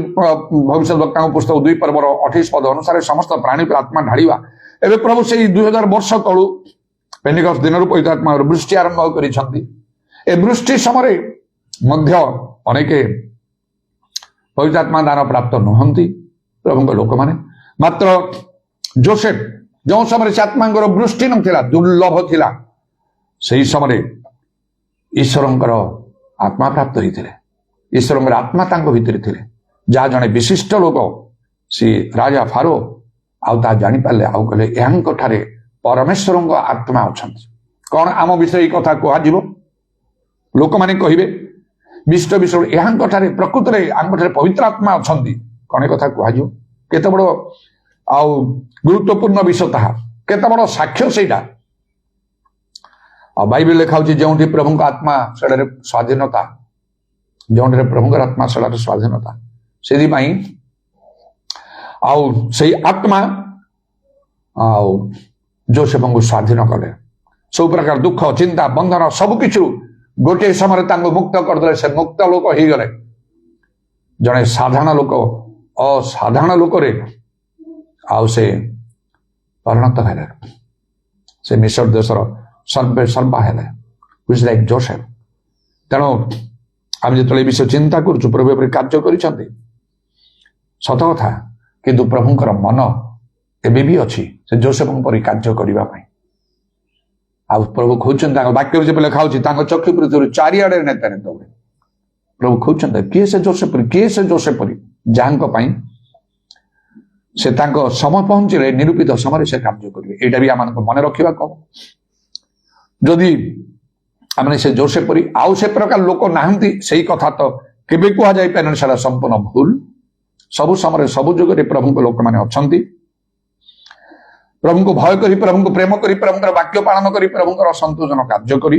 ଭବିଷ୍ୟତ ବକ୍ତାଙ୍କ ପୁସ୍ତକ 2 ପର୍ବର 28 ପଦ ଅନୁସାରେ ସମସ୍ତ ପ୍ରାଣୀ ଉପରେ ଆତ୍ମା ଢାଳିବା। ଏବେ ପ୍ରଭୁ ସେଇ 2000 ବର୍ଷ ତଳୁ ପେଣ୍ଟିକଷ୍ଟ ଦିନରୁ ପବିତ୍ର ଆତ୍ମାର ବୃଷ୍ଟି ଆରମ୍ଭ କରିଛନ୍ତି। ଏ ବୃଷ୍ଟି ସମୟରେ ମଧ୍ୟ ଅନେକ ପବିତ୍ର ଆତ୍ମା ଦାନ ପ୍ରାପ୍ତ ନୁହନ୍ତି ପ୍ରଭୁଙ୍କ ଲୋକମାନେ। ମାତ୍ର ଯୋସେଫ ଯେଉଁ ସମୟରେ ସେ ଆତ୍ମାଙ୍କର ବୃଷ୍ଟି ନଥିଲା, ଦୁର୍ଲଭ ଥିଲା, ସେହି ସମୟରେ ଈଶ୍ୱରଙ୍କର ଆତ୍ମା ପ୍ରାପ୍ତ ହେଇଥିଲେ। ଈଶ୍ୱରଙ୍କର ଆତ୍ମା ତାଙ୍କ ଭିତରେ ଥିଲେ, ଯାହା ଜଣେ ବିଶିଷ୍ଟ ଲୋକ ସେ ରାଜା ଫାରୋ ଆଉ ତାହା ଜାଣିପାରିଲେ, ଆଉ କହିଲେ ଏହାଙ୍କ ଠାରେ ପରମେଶ୍ୱରଙ୍କ ଆତ୍ମା ଅଛନ୍ତି। କଣ ଆମ ବିଷୟରେ ଏଇ କଥା କୁହାଯିବ? ଲୋକମାନେ କହିବେ ବିଶିଷ୍ଟ ବିଷୟ ଏହାଙ୍କ ଠାରେ ପ୍ରକୃତରେ ଆଙ୍କ ଠାରେ ପବିତ୍ର ଆତ୍ମା ଅଛନ୍ତି, କଣ ଏ କଥା କୁହାଯିବ? କେତେ ବଡ ଆଉ ଗୁରୁତ୍ୱପୂର୍ଣ୍ଣ ବିଷୟ ତାହା, କେତେ ବଡ ସାକ୍ଷ୍ୟ ସେଇଟା। ଆଉ ବାଇବେଲ ଲେଖା ହଉଛି ଯେଉଁଠି ପ୍ରଭୁଙ୍କ ଆତ୍ମା ସେଠାରେ ସ୍ୱାଧୀନତା, ଯେଉଁଠାରେ ପ୍ରଭୁଙ୍କର ଆତ୍ମା ସେଠାରେ ସ୍ୱାଧୀନତା। ସେଥିପାଇଁ ଆଉ ସେଇ ଆତ୍ମା ଆଉ ଯୋସେଫଙ୍କୁ ସ୍ୱାଧୀନ କଲେ। ସବୁ ପ୍ରକାର ଦୁଃଖ, ଚିନ୍ତା, ବନ୍ଧନ ସବୁ କିଛି ଗୋଟିଏ ସମୟରେ ତାଙ୍କୁ ମୁକ୍ତ କରିଦେଲେ। ସେ ମୁକ୍ତ ଲୋକ ହେଇଗଲେ, ଜଣେ ସାଧାରଣ ଲୋକ ଅସାଧାରଣ ଲୋକରେ ଆଉ ସେ ପରିଣତ ହେଲେ। ସେ ମିଶର ଦେଶର ସର୍ବେ ସର୍ବା ହେଲେ, ଲାଇକ୍ ଯୋସେଫ। ତେଣୁ ଆମେ ଯେତେବେଳେ ଏ ବିଷୟ ଚିନ୍ତା କରୁଛୁ, ପ୍ରଭୁ ଏପରି କାର୍ଯ୍ୟ କରିଛନ୍ତି ସତ କଥା, କିନ୍ତୁ ପ୍ରଭୁଙ୍କର ମନ ଏବେ ବି ଅଛି ସେ ଯୋସେଫଙ୍କ ପରି କାର୍ଯ୍ୟ କରିବା ପାଇଁ। ଆଉ ପ୍ରଭୁ କହୁଛନ୍ତି ତାଙ୍କ ବାକ୍ୟରେ ଯେବେ ଲେଖା ହଉଛି ତାଙ୍କ ଚକ୍ଷୁ ପୃଥିବୀରୁ ଚାରିଆଡେ ନେତା ନେତା ହୁଏ। ପ୍ରଭୁ କହୁଛନ୍ତି କିଏ ସେ ଯୋସେଫ ପରି, କିଏ ସେ ଯୋସେଫ ପରି, ଯାହାଙ୍କ ପାଇଁ ସେ ତାଙ୍କ ସମୟ ପହଞ୍ଚିଲେ ନିରୂପିତ ସମୟରେ ସେ କାର୍ଯ୍ୟ କରିବେ। ଏଇଟା ବି ଆମମାନଙ୍କୁ ମନେ ରଖିବାକୁ ହବ। ଯଦି ଆମେ ସେ ଯୋସେଫ ପରି ଆଉ ସେ ପ୍ରକାର ଲୋକ ନାହାନ୍ତି, ସେଇ କଥା ତ କେବେ କୁହାଯାଇପାରେନି, ସେଟା ସମ୍ପୂର୍ଣ୍ଣ ଭୁଲ। ସବୁ ସମୟରେ ସବୁ ଯୁଗରେ ପ୍ରଭୁଙ୍କ ଲୋକମାନେ ଅଛନ୍ତି। ପ୍ରଭୁଙ୍କୁ ଭୟ କରି, ପ୍ରଭୁଙ୍କୁ ପ୍ରେମ କରି, ପ୍ରଭୁଙ୍କର ବାକ୍ୟ ପାଳନ କରି, ପ୍ରଭୁଙ୍କର ସନ୍ତୋଷଜନକ କାର୍ଯ୍ୟ କରି,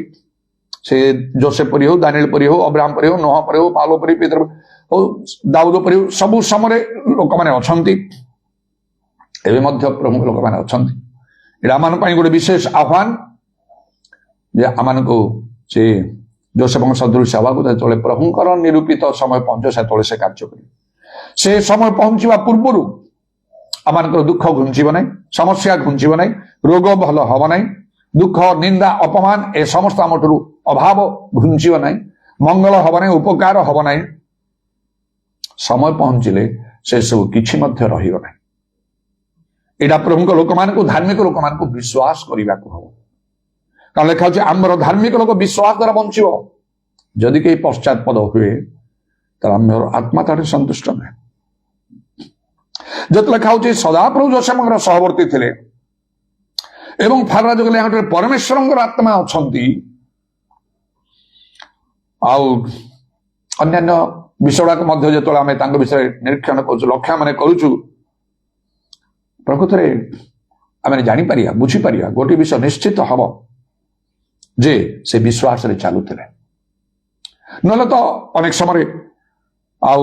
ସେ ଯୋସେଫ ପରି ହଉ, ଦାନିଏଲ ପରି ହଉ, ଅବ୍ରାହମ ପରି ହଉ, ନୋହ ପରି ହଉ, ପାଉଲ ପରି, ପିତର ହଉ, ଦାଉଦ ପରି ହଉ, ସବୁ ସମୟରେ ଲୋକମାନେ ଅଛନ୍ତି। ଏବେ ମଧ୍ୟ ପ୍ରଭୁଙ୍କ ଲୋକମାନେ ଅଛନ୍ତି। ଏଇଟା ଆମମାନଙ୍କ ପାଇଁ ଗୋଟେ ବିଶେଷ ଆହ୍ୱାନ ଯେ ଆମମାନଙ୍କୁ ସେ ଯୋସେଫଙ୍କ ସଦୃଶ ହେବାକୁ, ଯେତେବେଳେ ପ୍ରଭୁଙ୍କର ନିରୂପିତ ସମୟ ପହଞ୍ଚିବ ସେତେବେଳେ ସେ କାର୍ଯ୍ୟ କରିବେ। ସେ ସମୟ ପହଞ୍ଚିବା ପୂର୍ବରୁ ଆମମାନଙ୍କର ଦୁଃଖ ଘୁଞ୍ଚିବ ନାହିଁ, ସମସ୍ୟା ଘୁଞ୍ଚିବ ନାହିଁ, ରୋଗ ଭଲ ହବ ନାହିଁ, ଦୁଃଖ, ନିନ୍ଦା, ଅପମାନ ଏ ସମସ୍ତ ଆମଠାରୁ ଅଭାବ ଘୁଞ୍ଚିବ ନାହିଁ, ମଙ୍ଗଳ ହବ ନାହିଁ, ଉପକାର ହବ ନାହିଁ। ସମୟ ପହଞ୍ଚିଲେ ସେସବୁ କିଛି ମଧ୍ୟ ରହିବ ନାହିଁ। ଏଇଟା ପ୍ରଭୁଙ୍କ ଲୋକମାନଙ୍କୁ, ଧାର୍ମିକ ଲୋକମାନଙ୍କୁ ବିଶ୍ୱାସ କରିବାକୁ ହବ। କାରଣ ଲେଖା ହଉଛି ଆମର ଧାର୍ମିକ ଲୋକ ବିଶ୍ୱାସ ଦ୍ୱାରା ବଞ୍ଚିବ। ଯଦି କେହି ପଶ୍ଚାତପଦ ହୁଏ ତାହେଲେ ଆମର ଆତ୍ମା ତାଠୁ ସନ୍ତୁଷ୍ଟ ନାହିଁ। ଯେତେ ଲେଖା ହଉଛି ସଦାପ୍ରଭୁ ଯୋସେଫଙ୍କର ସହବର୍ତ୍ତୀ ଥିଲେ ଏବଂ ଫାରୋ ରାଜା କହିଲେ ଏହାଠାରେ ପରମେଶ୍ୱରଙ୍କର ଆତ୍ମା ଅଛନ୍ତି। ଆଉ ଅନ୍ୟାନ୍ୟ ବିଷୟଗୁଡାକ ମଧ୍ୟ ଯେତେବେଳେ ଆମେ ତାଙ୍କ ବିଷୟରେ ନିରୀକ୍ଷଣ କରୁଛୁ, ଲକ୍ଷ୍ୟ ମାନେ କରୁଛୁ, ପ୍ରକୃତରେ ଆମେ ଜାଣିପାରିବା, ବୁଝିପାରିବା ଗୋଟିଏ ବିଷୟ ନିଶ୍ଚିତ ହବ ଯେ ସେ ବିଶ୍ୱାସରେ ଚାଲୁଥିଲେ। ନହେଲେ ତ ଅନେକ ସମୟରେ ଆଉ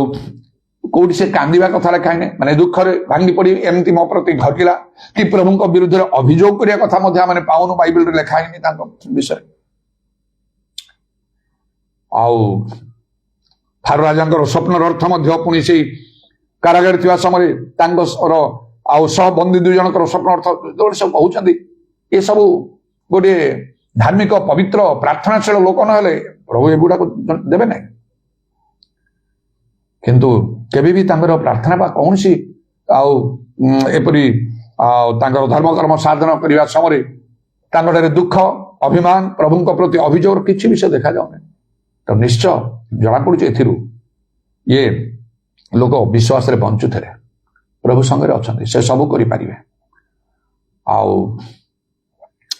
କୋଉଠି ସେ କାନ୍ଦିବା କଥା ଲେଖା ହେଇନି, ମାନେ ଦୁଃଖରେ ଭାଙ୍ଗି ପଡି ଏମିତି ମୋ ପ୍ରତି ଘଟିଲା କି ପ୍ରଭୁଙ୍କ ବିରୁଦ୍ଧରେ ଅଭିଯୋଗ କରିବା କଥା ମଧ୍ୟ ଆମେ ପାଉନୁ, ବାଇବଲରେ ଲେଖା ହେଇନି ତାଙ୍କ ବିଷୟରେ। ଆଉ ଫାରୋ ରାଜାଙ୍କର ସ୍ୱପ୍ନର ଅର୍ଥ ମଧ୍ୟ ପୁଣି ସେଇ କାରାଗାରରେ ଥିବା ସମୟରେ ତାଙ୍କର ଆଉ ସହବନ୍ଦୀ 2 ଜଣଙ୍କର ସ୍ୱପ୍ନ ଅର୍ଥ ଯେତେବେଳେ ସବୁ କହୁଛନ୍ତି, ଏସବୁ ଗୋଟିଏ ଧାର୍ମିକ, ପବିତ୍ର, ପ୍ରାର୍ଥନାଶୀଳ ଲୋକ ନହେଲେ ପ୍ରଭୁ ଏଗୁଡାକୁ ଦେବେ ନାହିଁ। କିନ୍ତୁ କେବେ ବି ତାଙ୍କର ପ୍ରାର୍ଥନା ବା କୌଣସି ଆଉ ଏପରି ତାଙ୍କର ଧର୍ମକର୍ମ ସାଧନ କରିବା ସମୟରେ ତାଙ୍କଠାରେ ଦୁଃଖ, ଅଭିମାନ, ପ୍ରଭୁଙ୍କ ପ୍ରତି ଅଭିଯୋଗ କିଛି ବିଷୟ ଦେଖାଯାଉନି। ତ ନିଶ୍ଚୟ ଜଣାପଡୁଛି ଏଥିରୁ ଇଏ ଲୋକ ବିଶ୍ୱାସରେ ବଞ୍ଚୁଥିଲେ, ପ୍ରଭୁ ସଙ୍ଗରେ ଅଛନ୍ତି, ସେ ସବୁ କରିପାରିବେ। ଆଉ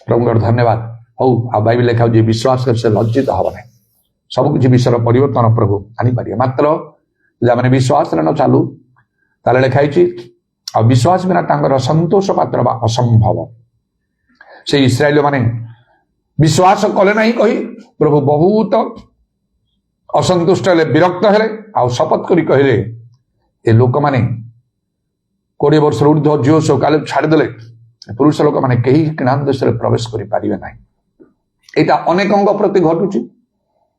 ପ୍ରଭୁଙ୍କର ଧନ୍ୟବାଦ ହଉ। ଆଉ ବାଇବେଲ ଲେଖା ହଉଛି ବିଶ୍ୱାସ କରି ସେ ଲଜ୍ଜିତ ହବ ନାହିଁ। ସବୁ କିଛି ବିଷୟର ପରିବର୍ତ୍ତନ ପ୍ରଭୁ ଆଣିପାରିବେ। ମାତ୍ର ଯଦି ଆମେ ବିଶ୍ୱାସରେ ନ ଚାଲୁ ତାହେଲେ ଲେଖା ହେଇଛି ଆଉ ବିଶ୍ୱାସ ବିନା ତାଙ୍କର ସନ୍ତୋଷ ପାତ୍ର ବା ଅସମ୍ଭବ। ସେ ଇସ୍ରାଏଲ ମାନେ ବିଶ୍ୱାସ କଲେ ନାହିଁ କହି ପ୍ରଭୁ ବହୁତ ଅସନ୍ତୁଷ୍ଟ ହେଲେ, ବିରକ୍ତ ହେଲେ, ଆଉ ଶପଥ କରି କହିଲେ ଏ ଲୋକମାନେ 20 ବର୍ଷର ଉର୍ଦ୍ଧ୍ୱ ଝିଅ ସବୁ କାଲେ ଛାଡ଼ିଦେଲେ, ପୁରୁଷ ଲୋକମାନେ କେହି କାନାନ ଦେଶରେ ପ୍ରବେଶ କରିପାରିବେ ନାହିଁ। ଏଇଟା ଅନେକଙ୍କ ପ୍ରତି ଘଟୁଛି,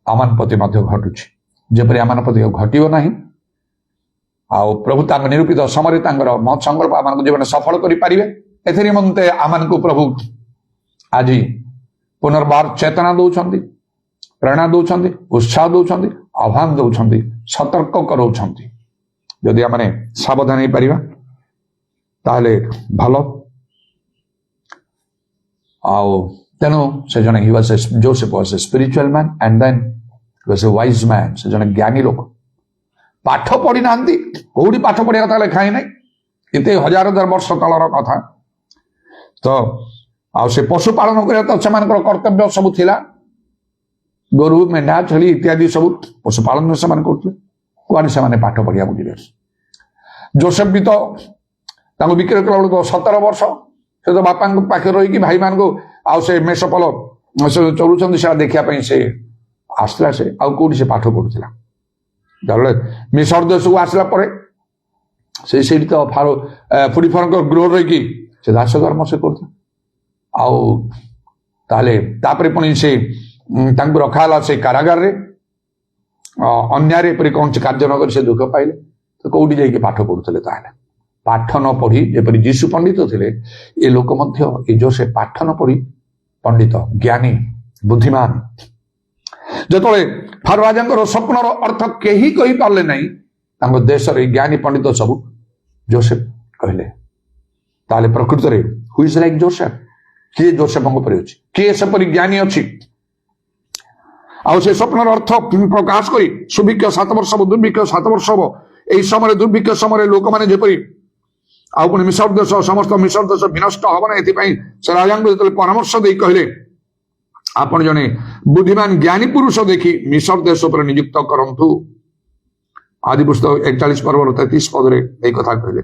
ଆମାନ ପ୍ରତି ମଧ୍ୟ ଘଟୁଛି। ଯେପରି ଆମାନ ପ୍ରତି ଘଟିବ ନାହିଁ, ଆଉ ପ୍ରଭୁ ତାଙ୍କ ନିରୂପିତ ସମୟରେ ତାଙ୍କର ମହତ୍ ସଂକଳ୍ପ ଆମମାନଙ୍କୁ ଜୀବନରେ ସଫଳ କରିପାରିବେ, ଏଥି ନିମନ୍ତେ ଆମମାନଙ୍କୁ ପ୍ରଭୁ ଆଜି ପୁନର୍ବାର ଚେତନା ଦଉଛନ୍ତି, ପ୍ରେରଣା ଦଉଛନ୍ତି, ଉତ୍ସାହ ଦଉଛନ୍ତି, ଆହ୍ୱାନ ଦଉଛନ୍ତି, ସତର୍କ କରାଉଛନ୍ତି। ଯଦି ଆମେ ସାବଧାନ ହେଇପାରିବା ତାହେଲେ ଭଲ। ଆଉ ତେଣୁ ସେ ଜଣେ Joseph was a spiritual man and then he was a wise man। ସେ ଜଣେ ଜ୍ଞାନୀ ଲୋକ, ପାଠ ପଢି ନାହାନ୍ତି, କୋଉଠି ପାଠ ପଢିବା କଥା ଲେଖା ହିଁ ନାହିଁ, ଏତେ 1000 ବର୍ଷ ତଳର କଥା। ତ ଆଉ ସେ ପଶୁ ପାଳନ କରିବା ତ ସେମାନଙ୍କର କର୍ତ୍ତବ୍ୟ ସବୁ ଥିଲା, ଗୋରୁ, ମେଣ୍ଢା, ଛେଳି ଇତ୍ୟାଦି ସବୁ ପଶୁପାଳନ ସେମାନେ କରୁଥିଲେ। କୁଆଡେ ସେମାନେ ପାଠ ପଢିବାକୁ ଯିବେ? ଯୋସେଫ ବି ତ ତାଙ୍କୁ ବିକ୍ରୟ କଲା ବେଳକୁ 17 ବର୍ଷ, ସେ ତ ବାପାଙ୍କ ପାଖରେ ରହିକି ଭାଇମାନଙ୍କୁ ଆଉ ସେ ମେଷପଲ ଚଳୁଛନ୍ତି ସେଟା ଦେଖିବା ପାଇଁ ସେ ଆସିଥିଲା। ସେ ଆଉ କୋଉଠି ସେ ପାଠ ପଢୁଥିଲା? ତାହେଲେ ମିଶର ଦେଶକୁ ଆସିଲା ପରେ ସେଇଠି ତ ଫୁଡିଫରଙ୍କ ଗୃହ ରହିକି ସେ ଦାସ ଧର୍ମ ସେ କରୁଥିଲା। ଆଉ ତାହେଲେ ତାପରେ ପୁଣି ସେ ତାଙ୍କୁ ରଖା ହେଲା ସେ କାରାଗାରରେ, ଅନ୍ୟାୟରେ ଏପରି କୌଣସି କାର୍ଯ୍ୟ ନ କରି ସେ ଦୁଃଖ ପାଇଲେ। ତ କୋଉଠି ଯାଇକି ପାଠ ପଢୁଥିଲେ? ତାହେଲେ ପାଠ ନ ପଢି, ଯେପରି ଯୀଶୁ ପଣ୍ଡିତ ଥିଲେ, ଏ ଲୋକ ମଧ୍ୟ ଏ ଯୋସେଫ ପାଠ ନ ପଢି ପଣ୍ଡିତ, ଜ୍ଞାନୀ, ବୁଦ୍ଧିମାନ। ଯେତେବେଳେ ଫାରୋ ରାଜାଙ୍କର ସ୍ୱପ୍ନର ଅର୍ଥ କେହି କହିପାରିଲେ ନାହିଁ, ତାଙ୍କ ଦେଶରେ ଜ୍ଞାନୀ ପଣ୍ଡିତ ସବୁ ଯୋସେଫ କହିଲେ। ତାହେଲେ ପ୍ରକୃତରେ ହୁ ଇଜ ଲାଇକ୍ ଯୋସେଫ? କିଏ ଯୋସେଫଙ୍କ ପରି ଅଛି? କିଏ ସେପରି ଜ୍ଞାନୀ ଅଛି? ଆଉ ସେ ସ୍ୱପ୍ନର ଅର୍ଥ ପ୍ରକାଶ କରି ସୁଭିକ୍ଷ 7 ବର୍ଷ ହବ, ଦୁର୍ଭିକ୍ଷ 7 ବର୍ଷ ହବ। ଏହି ସମୟରେ ଦୁର୍ଭିକ୍ଷ ସମୟରେ ଲୋକମାନେ ଯେପରି ଆଉ ପୁଣି ମିଶର ଦେଶ, ସମସ୍ତ ମିଶର ଦେଶ ବିନଷ୍ଟ ହବ ନା, ଏଥିପାଇଁ ସେ ରାଜାଙ୍କୁ ଯେତେବେଳେ ପରାମର୍ଶ ଦେଇ କହିଲେ ଆପଣ ଜଣେ ବୁଦ୍ଧିମାନ ଜ୍ଞାନୀ ପୁରୁଷ ଦେଖି ମିଶର ଦେଶ ଉପରେ ନିଯୁକ୍ତ କରନ୍ତୁ। ଆଦି ପୁସ୍ତକ 41 ପର୍ବର 33 ପଦରେ ଏଇ କଥା କହିଲେ।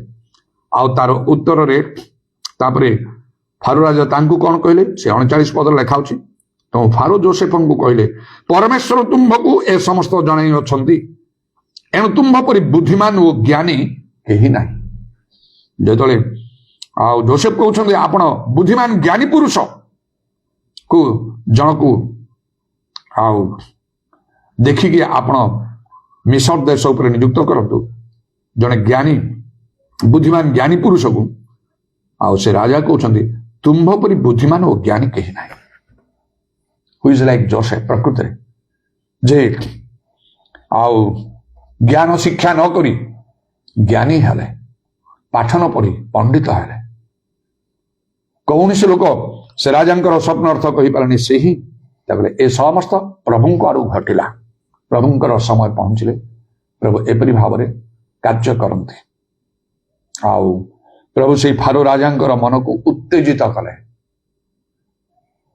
ଆଉ ତାର ଉତ୍ତରରେ ତାପରେ ଫାରୋ ରାଜା ତାଙ୍କୁ କଣ କହିଲେ? ସେ 39 ପଦରେ ଲେଖା ଅଛି, ତ ଫାରୋ ଯୋସେଫଙ୍କୁ କହିଲେ, ପରମେଶ୍ୱର ତୁମ୍ଭକୁ ଏ ସମସ୍ତ ଜଣାଇ ଅଛନ୍ତି, ଏଣୁ ତୁମ୍ଭ ପରି ବୁଦ୍ଧିମାନ ଓ ଜ୍ଞାନୀ କେହି ନାହିଁ। ଯେତେବେଳେ ଆଉ ଯୋସେଫ କହୁଛନ୍ତି ଆପଣ ବୁଦ୍ଧିମାନ ଜ୍ଞାନୀ ପୁରୁଷ କୁ ଜଣକୁ ଆଉ ଦେଖିକି ଆପଣ ମିଶର ଦେଶ ଉପରେ ନିଯୁକ୍ତ କରନ୍ତୁ, ଜଣେ ଜ୍ଞାନୀ ବୁଦ୍ଧିମାନ ଜ୍ଞାନୀ ପୁରୁଷକୁ। ଆଉ ସେ ରାଜା କହୁଛନ୍ତି ତୁମ୍ଭ ପରି ବୁଦ୍ଧିମାନ ଓ ଜ୍ଞାନୀ କେହି ନାହିଁ। ହୁ ଇଜ ଲାଇକ୍ ଯୋସେଫ, ପ୍ରକୃତରେ ଯେ ଆଉ ଜ୍ଞାନ ଶିକ୍ଷା ନ କରି ଜ୍ଞାନୀ ହେଲେ, ପାଠ ନ ପଢି ପଣ୍ଡିତ ହେଲେ। କୌଣସି ଲୋକ ସେ ରାଜାଙ୍କର ସ୍ୱପ୍ନ ଅର୍ଥ କହିପାରିଲେନି, ସେହି ତାପରେ ଏ ସମସ୍ତ ପ୍ରଭୁଙ୍କ ଆଡୁ ଘଟିଲା। ପ୍ରଭୁଙ୍କର ସମୟ ପହଞ୍ଚିଲେ ପ୍ରଭୁ ଏପରି ଭାବରେ କାର୍ଯ୍ୟ କରନ୍ତି। ଆଉ ପ୍ରଭୁ ସେଇ ଫାରୋ ରାଜାଙ୍କର ମନକୁ ଉତ୍ତେଜିତ କଲେ।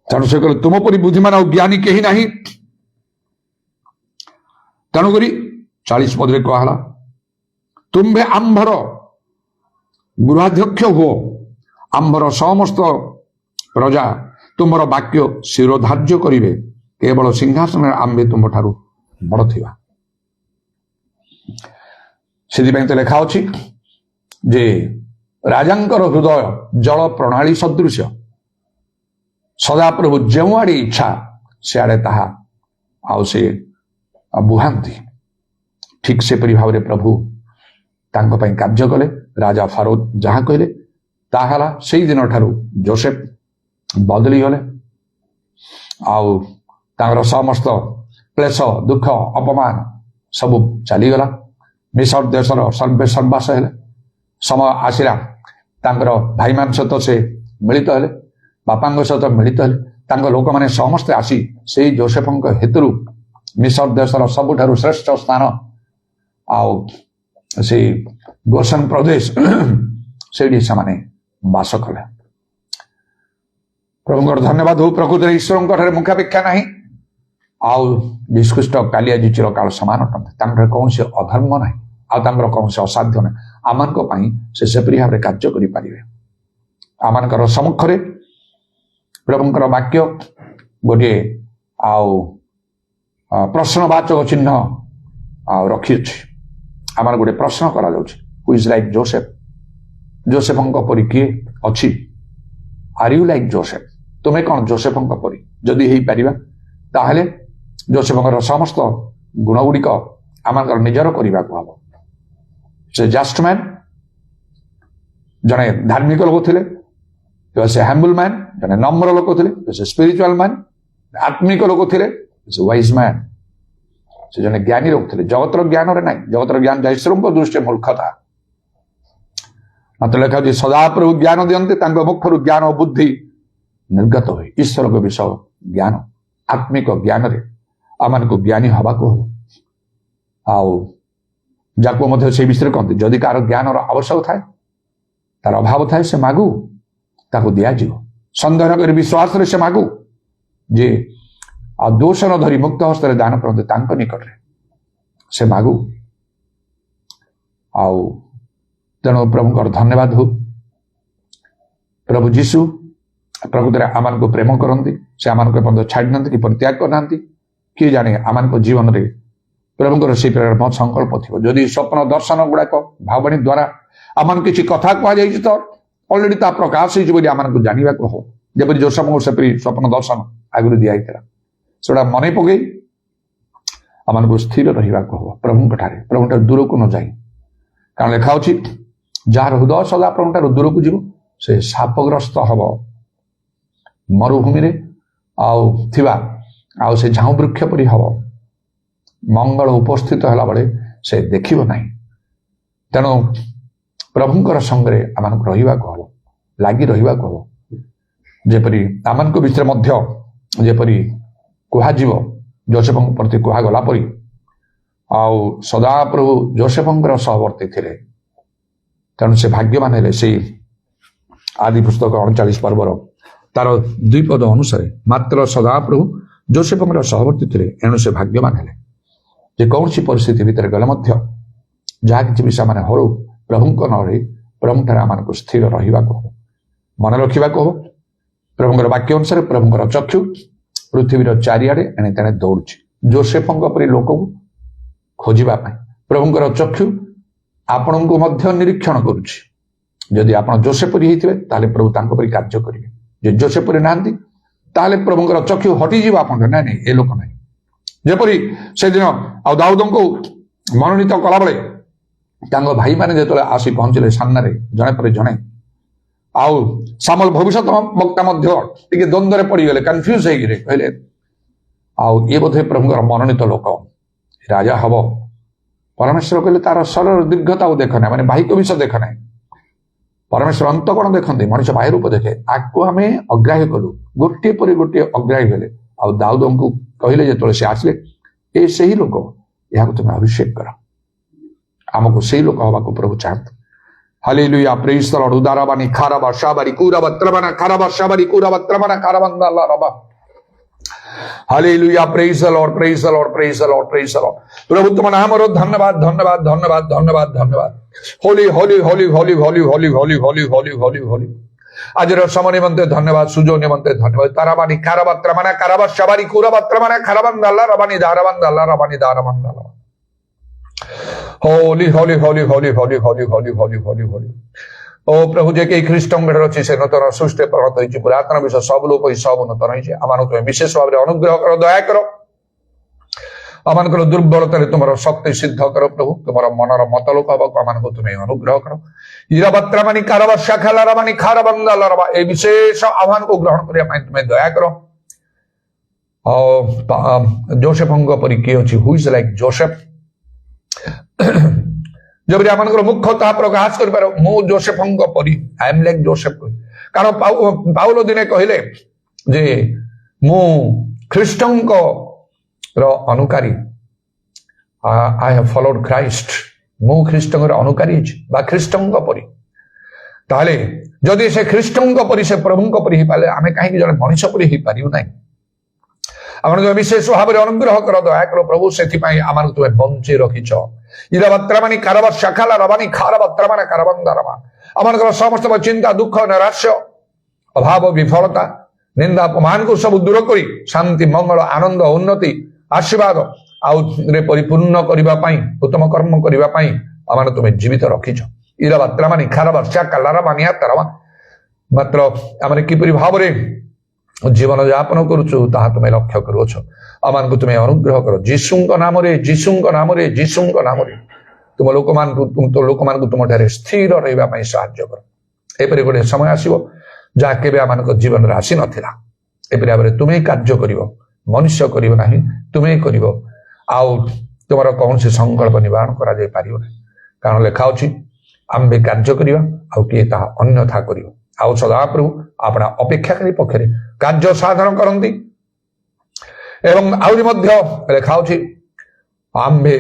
ତେଣୁ ସେ କହିଲେ ତୁମ ପରି ବୁଦ୍ଧିମାନ ଆଉ ଜ୍ଞାନୀ କେହି ନାହିଁ। ତେଣୁକରି 40 ପଦରେ କୁହାହେଲା, ତୁମ୍ଭେ ଆମ୍ଭର ଗୃହାଧ୍ୟକ୍ଷ ହୁଅ, ଆମ୍ଭର ସମସ୍ତ ପ୍ରଜା ତୁମର ବାକ୍ୟ ଶିରୋଧାର୍ଯ୍ୟ କରିବେ, କେବଳ ସିଂହାସନରେ ଆମ୍ଭେ ତୁମଠାରୁ ବଡ଼ ଥିବା। ସେଥିପାଇଁ ତ ଲେଖା ଅଛି ଯେ ରାଜାଙ୍କର ହୃଦୟ ଜଳ ପ୍ରଣାଳୀ ସଦୃଶ୍ୟ, ସଦାପ୍ରଭୁ ଯେଉଁଆଡ଼େ ଇଚ୍ଛା ସେଆଡ଼େ ତାହା ଆଉ ସେ ବୁହାନ୍ତି। ଠିକ୍ ସେପରି ଭାବରେ ପ୍ରଭୁ ତାଙ୍କ ପାଇଁ କାର୍ଯ୍ୟ କଲେ। ରାଜା ଫାରୋ ଯାହା କହିଲେ ତାହା ହେଲା। ସେଇଦିନ ଠାରୁ ଯୋସେଫ ବଦଳିଗଲେ। ଆଉ ତାଙ୍କର ସମସ୍ତ କ୍ଲେଶ, ଦୁଃଖ, ଅପମାନ ସବୁ ଚାଲିଗଲା। ମିଶର ଦେଶର ସର୍ବେସର୍ବାସ ହେଲେ। ସମୟ ଆସିଲା ତାଙ୍କର ଭାଇମାନଙ୍କ ସହିତ ସେ ମିଳିତ ହେଲେ, ବାପାଙ୍କ ସହିତ ମିଳିତ ହେଲେ। ତାଙ୍କ ଲୋକମାନେ ସମସ୍ତେ ଆସି ସେଇ ଯୋସେଫଙ୍କ ହେତୁରୁ ମିଶର ଦେଶର ସବୁଠାରୁ ଶ୍ରେଷ୍ଠ ସ୍ଥାନ ଆଉ ସେଇ ଗୋସନ ପ୍ରଦେଶ ସେଇଠି ସେମାନେ ବାସ କଲେ। ପ୍ରଭୁଙ୍କର ଧନ୍ୟବାଦ ହଉ। ପ୍ରକୃତରେ ଈଶ୍ୱରଙ୍କ ଠାରେ ମୁଖାପେକ୍ଷା ନାହିଁ, ଆଉ ବିଶ୍କୁଷ୍ଟ କାଲି ଆଜି ଚିରକାଳ ସମାନ ଅଟନ୍ତି। ତାଙ୍କର କୌଣସି ଅଧର୍ମ ନାହିଁ, ଆଉ ତାଙ୍କର କୌଣସି ଅସାଧ୍ୟ ନାହିଁ। ଆମମାନଙ୍କ ପାଇଁ ସେ ସେପରି ଭାବରେ କାର୍ଯ୍ୟ କରିପାରିବେ। ଆମମାନଙ୍କର ସମ୍ମୁଖରେ ପ୍ରଭୁଙ୍କର ବାକ୍ୟ ଗୋଟିଏ ଆଉ ପ୍ରଶ୍ନବାଚକ ଚିହ୍ନ ଆଉ ରଖିଅଛି। ଆମର ଗୋଟେ ପ୍ରଶ୍ନ କରାଯାଉଛି, ହୁ ଇଜ ଲାଇକ୍ ଯୋସେଫ? ଯୋସେଫଙ୍କ ପରି କିଏ ଅଛି? Are you like Joseph? ତୁମେ କଣ ଯୋସେଫଙ୍କ ପରି? ଯଦି ହେଇପାରିବା ତାହେଲେ ଯୋସେଫଙ୍କର ସମସ୍ତ ଗୁଣ ଗୁଡ଼ିକ ଆମମାନଙ୍କର ନିଜର କରିବାକୁ ହବ। ସେ ଜଷ୍ଟ ମ୍ୟାନ୍, ଜଣେ ଧାର୍ମିକ ଲୋକ ଥିଲେ। ସେ ହ୍ୟାମ୍ବୁଲ ମ୍ୟାନ୍, ଜଣେ ନମ୍ର ଲୋକ ଥିଲେ। ସେ ସ୍ପିରିଚୁଆଲ ମ୍ୟାନ୍, ଆତ୍ମିକ ଲୋକ ଥିଲେ। ସେ ୱାଇଜ ମ୍ୟାନ୍, ସେ ଜଣେ ଜ୍ଞାନୀ ଲୋକ ଥିଲେ। ଜଗତର ଜ୍ଞାନରେ ନାହିଁ, ଜଗତର ଜ୍ଞାନ ଈଶ୍ୱରଙ୍କ ଦୃଷ୍ଟିରେ ମୂର୍ଖତା। ମାତ୍ର ଲେଖା ଅଛି ସଦାପ୍ରଭୁ ଜ୍ଞାନ ଦିଅନ୍ତି, ତାଙ୍କ ମୁଖରୁ ଜ୍ଞାନ ଓ ବୁଦ୍ଧି ନିର୍ଗତ ହୁଏ। ଈଶ୍ୱରଙ୍କ ବିଷୟ ଜ୍ଞାନ, ଆତ୍ମିକ ଜ୍ଞାନରେ ଆମମାନଙ୍କୁ ଜ୍ଞାନୀ ହବାକୁ ହବ। ଆଉ ଯାକୁ ମଧ୍ୟ ସେଇ ବିଷୟରେ କହନ୍ତି, ଯଦି କାହାର ଜ୍ଞାନର ଆବଶ୍ୟକ ଥାଏ, ତାର ଅଭାବ ଥାଏ, ସେ ମାଗୁ, ତାକୁ ଦିଆଯିବ। ସନ୍ଦେହ ନ କରି ବିଶ୍ୱାସରେ ସେ ମାଗୁ, ଯେ ଆଉ ଦୋଷ ନ ଧରି ମୁକ୍ତ ହସ୍ତରେ ଦାନ କରନ୍ତି ତାଙ୍କ ନିକଟରେ ସେ ମାଗୁ। ଆଉ ତେଣୁ ପ୍ରଭୁଙ୍କର ଧନ୍ୟବାଦ ହଉ। ପ୍ରଭୁ ଯୀଶୁ ପ୍ରକୃତରେ ଆମମାନଙ୍କୁ ପ୍ରେମ କରନ୍ତି। ସେ ଆମମାନଙ୍କୁ ଏପର୍ଯ୍ୟନ୍ତ ଛାଡ଼ି ନାହାନ୍ତି କି ପରିତ୍ୟାଗ କରିନାହାନ୍ତି। କିଏ ଜାଣେ ଆମମାନଙ୍କ ଜୀବନରେ ପ୍ରଭୁଙ୍କର ସେଇ ପ୍ରେରଣା ସଂକଳ୍ପ ଥିବ। ଯଦି ସ୍ୱପ୍ନ ଦର୍ଶନ ଗୁଡାକ ଭାବବାଣୀ ଦ୍ୱାରା ଆମମାନଙ୍କୁ କିଛି କଥା କୁହାଯାଇଛି, ତ ଅଲରେଡି ତା ପ୍ରକାଶ ହେଇଛି ବୋଲି ଆମମାନଙ୍କୁ ଜାଣିବାକୁ ହବ। ଯେପରି ଯୋସେଫଙ୍କୁ ସେପରି ସ୍ୱପ୍ନ ଦର୍ଶନ ଆଗରୁ ଦିଆଯାଇଥିଲା, ସେଗୁଡା ମନେ ପକେଇ ଆମମାନଙ୍କୁ ସ୍ଥିର ରହିବାକୁ ହବ ପ୍ରଭୁଙ୍କ ଠାରେ, ପ୍ରଭୁଠାରୁ ଦୂରକୁ ନ ଯାଇ। କାରଣ ଲେଖା ଅଛି ଯାହାର ହୃଦୟ ସଦା ପ୍ରଭୁଠାରୁ ଦୂରକୁ ଯିବ, ସେ ଶାପଗ୍ରସ୍ତ ହବ। ମରୁଭୂମିରେ ଆଉ ଥିବା ଆଉ ସେ ଝାଉଁ ବୃକ୍ଷ ପରି ହବ। ମଙ୍ଗଳ ଉପସ୍ଥିତ ହେଲା ବେଳେ ସେ ଦେଖିବ ନାହିଁ। ତେଣୁ ପ୍ରଭୁଙ୍କର ସଙ୍ଗରେ ଆମମାନଙ୍କୁ ରହିବାକୁ ହବ, ଲାଗି ରହିବାକୁ ହବ। ଯେପରି ଆମମାନଙ୍କ ଭିତରେ ମଧ୍ୟ ଯେପରି କୁହାଯିବ, ଯୋସେଫଙ୍କ ପ୍ରତି କୁହାଗଲା ପରି, ଆଉ ସଦାପ୍ରଭୁ ଯୋସେଫଙ୍କର ସହବର୍ତ୍ତୀ ଥିଲେ। ତେଣୁ ସେ ଭାଗ୍ୟବାନ ହେଲେ। ସେଇ ଆଦି ପୁସ୍ତକ 39 ପର୍ବର ତାର 2 ପଦ ଅନୁସାରେ, ମାତ୍ର ସଦାପ୍ରଭୁ ଯୋସେଫଙ୍କର ସହବର୍ତ୍ତୀ ଥିଲେ, ଏଣୁ ସେ ଭାଗ୍ୟବାନ ହେଲେ। ଯେ କୌଣସି ପରିସ୍ଥିତି ଭିତରେ ଗଲେ ମଧ୍ୟ, ଯାହା କିଛି ବି ସେମାନେ ହଉ, ପ୍ରଭୁଙ୍କ ନରେ ପ୍ରଭୁଠାରେ ଆମମାନଙ୍କୁ ସ୍ଥିର ରହିବାକୁ ହବ, ମନେ ରଖିବାକୁ ହବ। ପ୍ରଭୁଙ୍କର ବାକ୍ୟ ଅନୁସାରେ ପ୍ରଭୁଙ୍କର ଚକ୍ଷୁ ପୃଥିବୀର ଚାରିଆଡେ ଏଣେ ତେଣେ ଦୌଡୁଛି ଯୋସେଫଙ୍କ ପରି ଲୋକକୁ ଖୋଜିବା ପାଇଁ। ପ୍ରଭୁଙ୍କର ଚକ୍ଷୁ ଆପଣଙ୍କୁ ମଧ୍ୟ ନିରୀକ୍ଷଣ କରୁଛି। ଯଦି ଆପଣ ଯୋସେଫ ପରି ହେଇଥିବେ ତାହେଲେ ପ୍ରଭୁ ତାଙ୍କ ପରି କାର୍ଯ୍ୟ କରିବେ। ଯଦି ଯୋସେଫ ପରି ନାହାନ୍ତି ତାହେଲେ ପ୍ରଭୁଙ୍କର ଚକ୍ଷୁ ହଟିଯିବ ଆପଣଙ୍କ। ନାଇଁ ଏ ଲୋକ ନାହିଁ। ଯେପରି ସେଦିନ ଆଉ ଦାଉଦଙ୍କୁ ମନୋନୀତ କଲାବେଳେ ତାଙ୍କ ଭାଇମାନେ ଯେତେବେଳେ ଆସି ପହଞ୍ଚିଲେ ସାମ୍ନାରେ ଜଣେ ପରେ ଜଣେ, ଆଉ ସାମଲ ଭବିଷ୍ୟତ ବକ୍ତା ମଧ୍ୟ ଟିକେ ଦ୍ୱନ୍ଦ୍ୱରେ ପଡିଗଲେ, କନଫ୍ୟୁଜ ହେଇକିରେ କହିଲେ ଆଉ ଇଏ ବୋଧେ ପ୍ରଭୁଙ୍କର ମନୋନୀତ ଲୋକ, ରାଜା ହବ। ପରମେଶ୍ୱର କହିଲେ ତାର ସରଳ ଦୀର୍ଘତାକୁ ଦେଖ ନାହିଁ, ମାନେ ବାହିକ ବିଷୟ ଦେଖ ନାହିଁ। ପରମେଶ୍ୱର ଅନ୍ତ କଣ ଦେଖନ୍ତି, ମଣିଷ ବାହ୍ୟ ରୂପ ଦେଖେ। ଆକୁ ଆମେ ଅଗ୍ରାହ୍ୟ କଲୁ, ଗୋଟିଏ ପରେ ଗୋଟିଏ ଅଗ୍ରାହ୍ୟ ହେଲେ। ଆଉ ଦାଉଦଙ୍କୁ କହିଲେ ଯେତେବେଳେ ସେ ଆସିଲେ, ଏ ସେହି ଲୋକ, ଏହାକୁ ତୁମେ ଅଭିଷେକ କର। ଆମକୁ ସେଇ ଲୋକ ହବାକୁ ପ୍ରଭୁ ଚାହାନ୍ତି। Hallelujah, praise the lord. ଉଦାରବାନି ଖାରାବା ଶାବାରି କୁରାବା ତ୍ରବାନା ଖାରାବା ଶାବାରି କୁରାବା ତ୍ରବାନା ଖାରାବାନ୍ଦା আল্লাহ রবা। Hallelujah, praise the lord, praise the lord, praise the lord, praise the lord. প্রভু তোমার নামর ধন্যবাদ, ধন্যবাদ, ধন্যবাদ, ধন্যবাদ, ধন্যবাদ। হোলি হোলি হোলি হোলি হোলি হোলি হোলি হোলি হোলি হোলি হোলি। আজের সময় নিমন্তে ধন্যবাদ, সুযোগ নিমন্তে ধন্যবাদ। তারাবানি খারাবা ত্রবানা খারাবা ଶାবারি কুরাবা ত্রবানা খারাবান্দা আল্লাহ রবানি দারাবান্দা আল্লাহ রবানি দারাবান্দা আল্লাহ। होली होली होली होली होली होली होली होली होली होली। ओ प्रभु जे के ख्रीष्टम बेटर अछि से नूतन सृष्टि परिणत होइछि। पुरातन विषय सब लोप होई सब नूतन होइछि। आमान तुम विशेष भाव में अनुग्रह करो, दया करो। आमान को दुर्बलता तुम शक्ति सिद्ध करो प्रभु। तुम मनर मतलोक हवा आमान को तुम्हें अनुग्रह करो। इराबत्रामानी कारवा शाखाला रबानी खारबंदा लरबा, ए विशेष आह्वान को ग्रहण करिया पई तुम्हें दया करो। जोसेफଙ୍କ परि किए अछि, हु इज लाइक जोसेफ। जब आमर मुख्य ता प्रकाश कर पार मु जोसेफ परी, आई एम लाइक जोसेफ। कारण पाउलो दिने कहले जे मु ख्रीष्टଙ୍କ अनुकारी, आई हैव फॉलोड क्राइस्ट। मु ख्रीष्टଙ୍କ अनुकारी बा ख्रीष्टଙ୍କ परी। ताले जदि से ख्रीष्टଙ୍କ परी से प्रभुଙ୍କ परी ही पाले, आमे काहे जने मनुष्य परी ही पारियो नाही। आमर विशेष भाव में अनुग्रह कर, दया कर प्रभु। से आम तुम्हें बंचे रखिच। इराबत्रामानी कारवा शाखाला रबानी खारबत्रामाना कारबंदा रबा। आम समस्त चिंता दुख नैराश्य अभाव विफलता निंदा अपमान को सब दूर करी शांति मंगल आनंद उन्नति आशीर्वाद आउे परिपूर्ण करने, उत्तम कर्म करने आम तुम्हें जीवित रखिच। इराबत्रामानी खारवा शाखाला रबानिया तरवा। मात्र आम किपरि भाव जीवन यापन करुचु ताहा तुम्हें लक्ष्य करुछ। आमान को तुम्हें अनुग्रह करो जीशुଙ୍କ नामरे, जीशुଙ୍କ नामरे, जीशुଙ୍କ नामरे। तुम लोक मान को तुम ठारे स्थिर रहिबा पई सहाय्य करो। एपरि गोटे समय आसीबो जा केबे आमान को जीवन रे आसी नथिला। एपरि आबरे तुम्हें कार्य करिवो, मनुष्य करिवो नाही, तुम्हें करिवो। आउ तुमर कौन से संकल्प निवारण करा जाय पारियो नाही। कारण लेखा अछि आम्बे कार्य करिवा, आउ किए ताहा अन्यथा करिवो। आउ सदा प्रभु अपना अपेक्षाकारी पक्षरे कार्य साधन करती। एवं आउरी मध्य लेखा आम्भे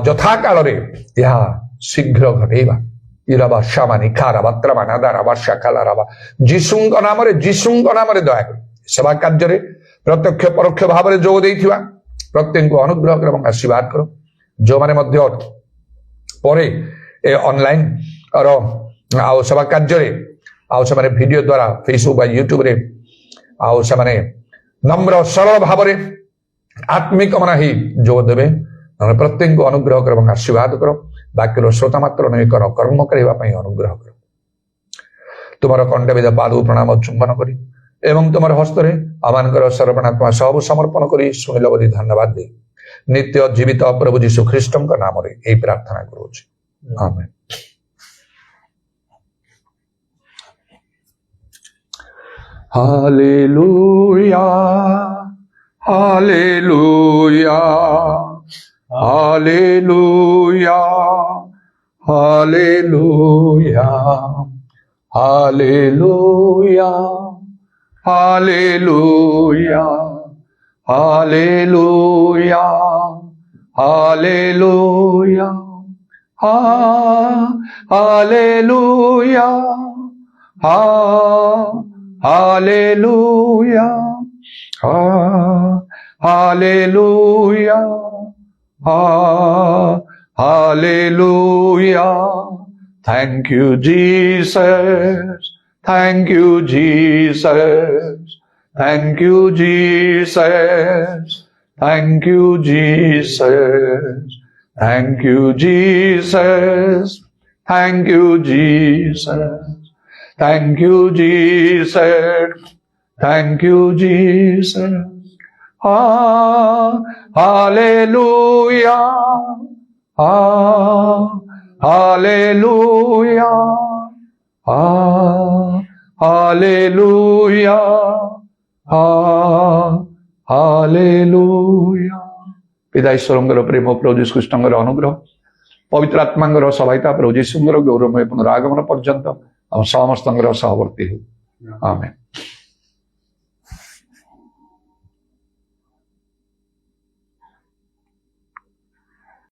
यथा काल यह शीघ्र घटेबा। इराबा शामानी खाराबा त्रबाना दाराबा शाखाला राबा। जीशुଙ୍କ नामरे, जीशुଙ୍କ नामरे दया कर सेवा कार्य प्रत्यक्ष परोक्ष भाव में जोग देथिबा प्रत्येक को अनुग्रह कर एवं आशीर्वाद करो। जो माने मध्य परे ए ऑनलाइन और आउ सेवा कार्य से वीडियो द्वारा फेसबुक बा यूट्यूब रे आउ से नम्र सरल भाव में आत्मिक मना ही जोग देवे। प्रत्येक को अनुग्रह कर आशीर्वाद करो। बाक्यर श्रोता मात्र नहीं कर कर्म करने अनुग्रह करो। तुम कंठविद पाद प्रणाम चुंबन करी एवं तुम हस्तर आमानकर सर्वणात्मा सब समर्पण करी शुणिल बोली धन्यवाद दे नित्य जीवित प्रभु जीशु ख्रीष्टଙ୍କ नाम यही प्रार्थना करुछि, आमेन। Hallelujah, hallelujah, hallelujah, hallelujah, hallelujah, hallelujah, hallelujah, hallelujah, hallelujah, hallelujah, hallelujah, hallelujah. Thank you, Jesus. Thank you, Jesus. Thank you, Jesus. Thank you, Jesus. Thank you, Jesus. Thank you, Jesus. Thank you, Jesus. Thank you, Jesus. Hallelujah. Hallelujah. Hallelujah. Hallelujah. ପିତା ଈଶ୍ୱରଙ୍କର ପ୍ରେମ ପ୍ରଭୁ ଯୀଶୁ ଖ୍ରୀଷ୍ଟଙ୍କର ଅନୁଗ୍ରହ ପବିତ୍ର ଆତ୍ମାଙ୍କର ସହାୟତା ପ୍ରଭୁ ଯୀଶୁଙ୍କର ଗୌରବମୟ ପୁନରାଗମନ ପର୍ଯ୍ୟନ୍ତ ଆମ ସମସ୍ତଙ୍କର ସହବର୍ତ୍ତୀ ହେଉ। ଆମେନ୍।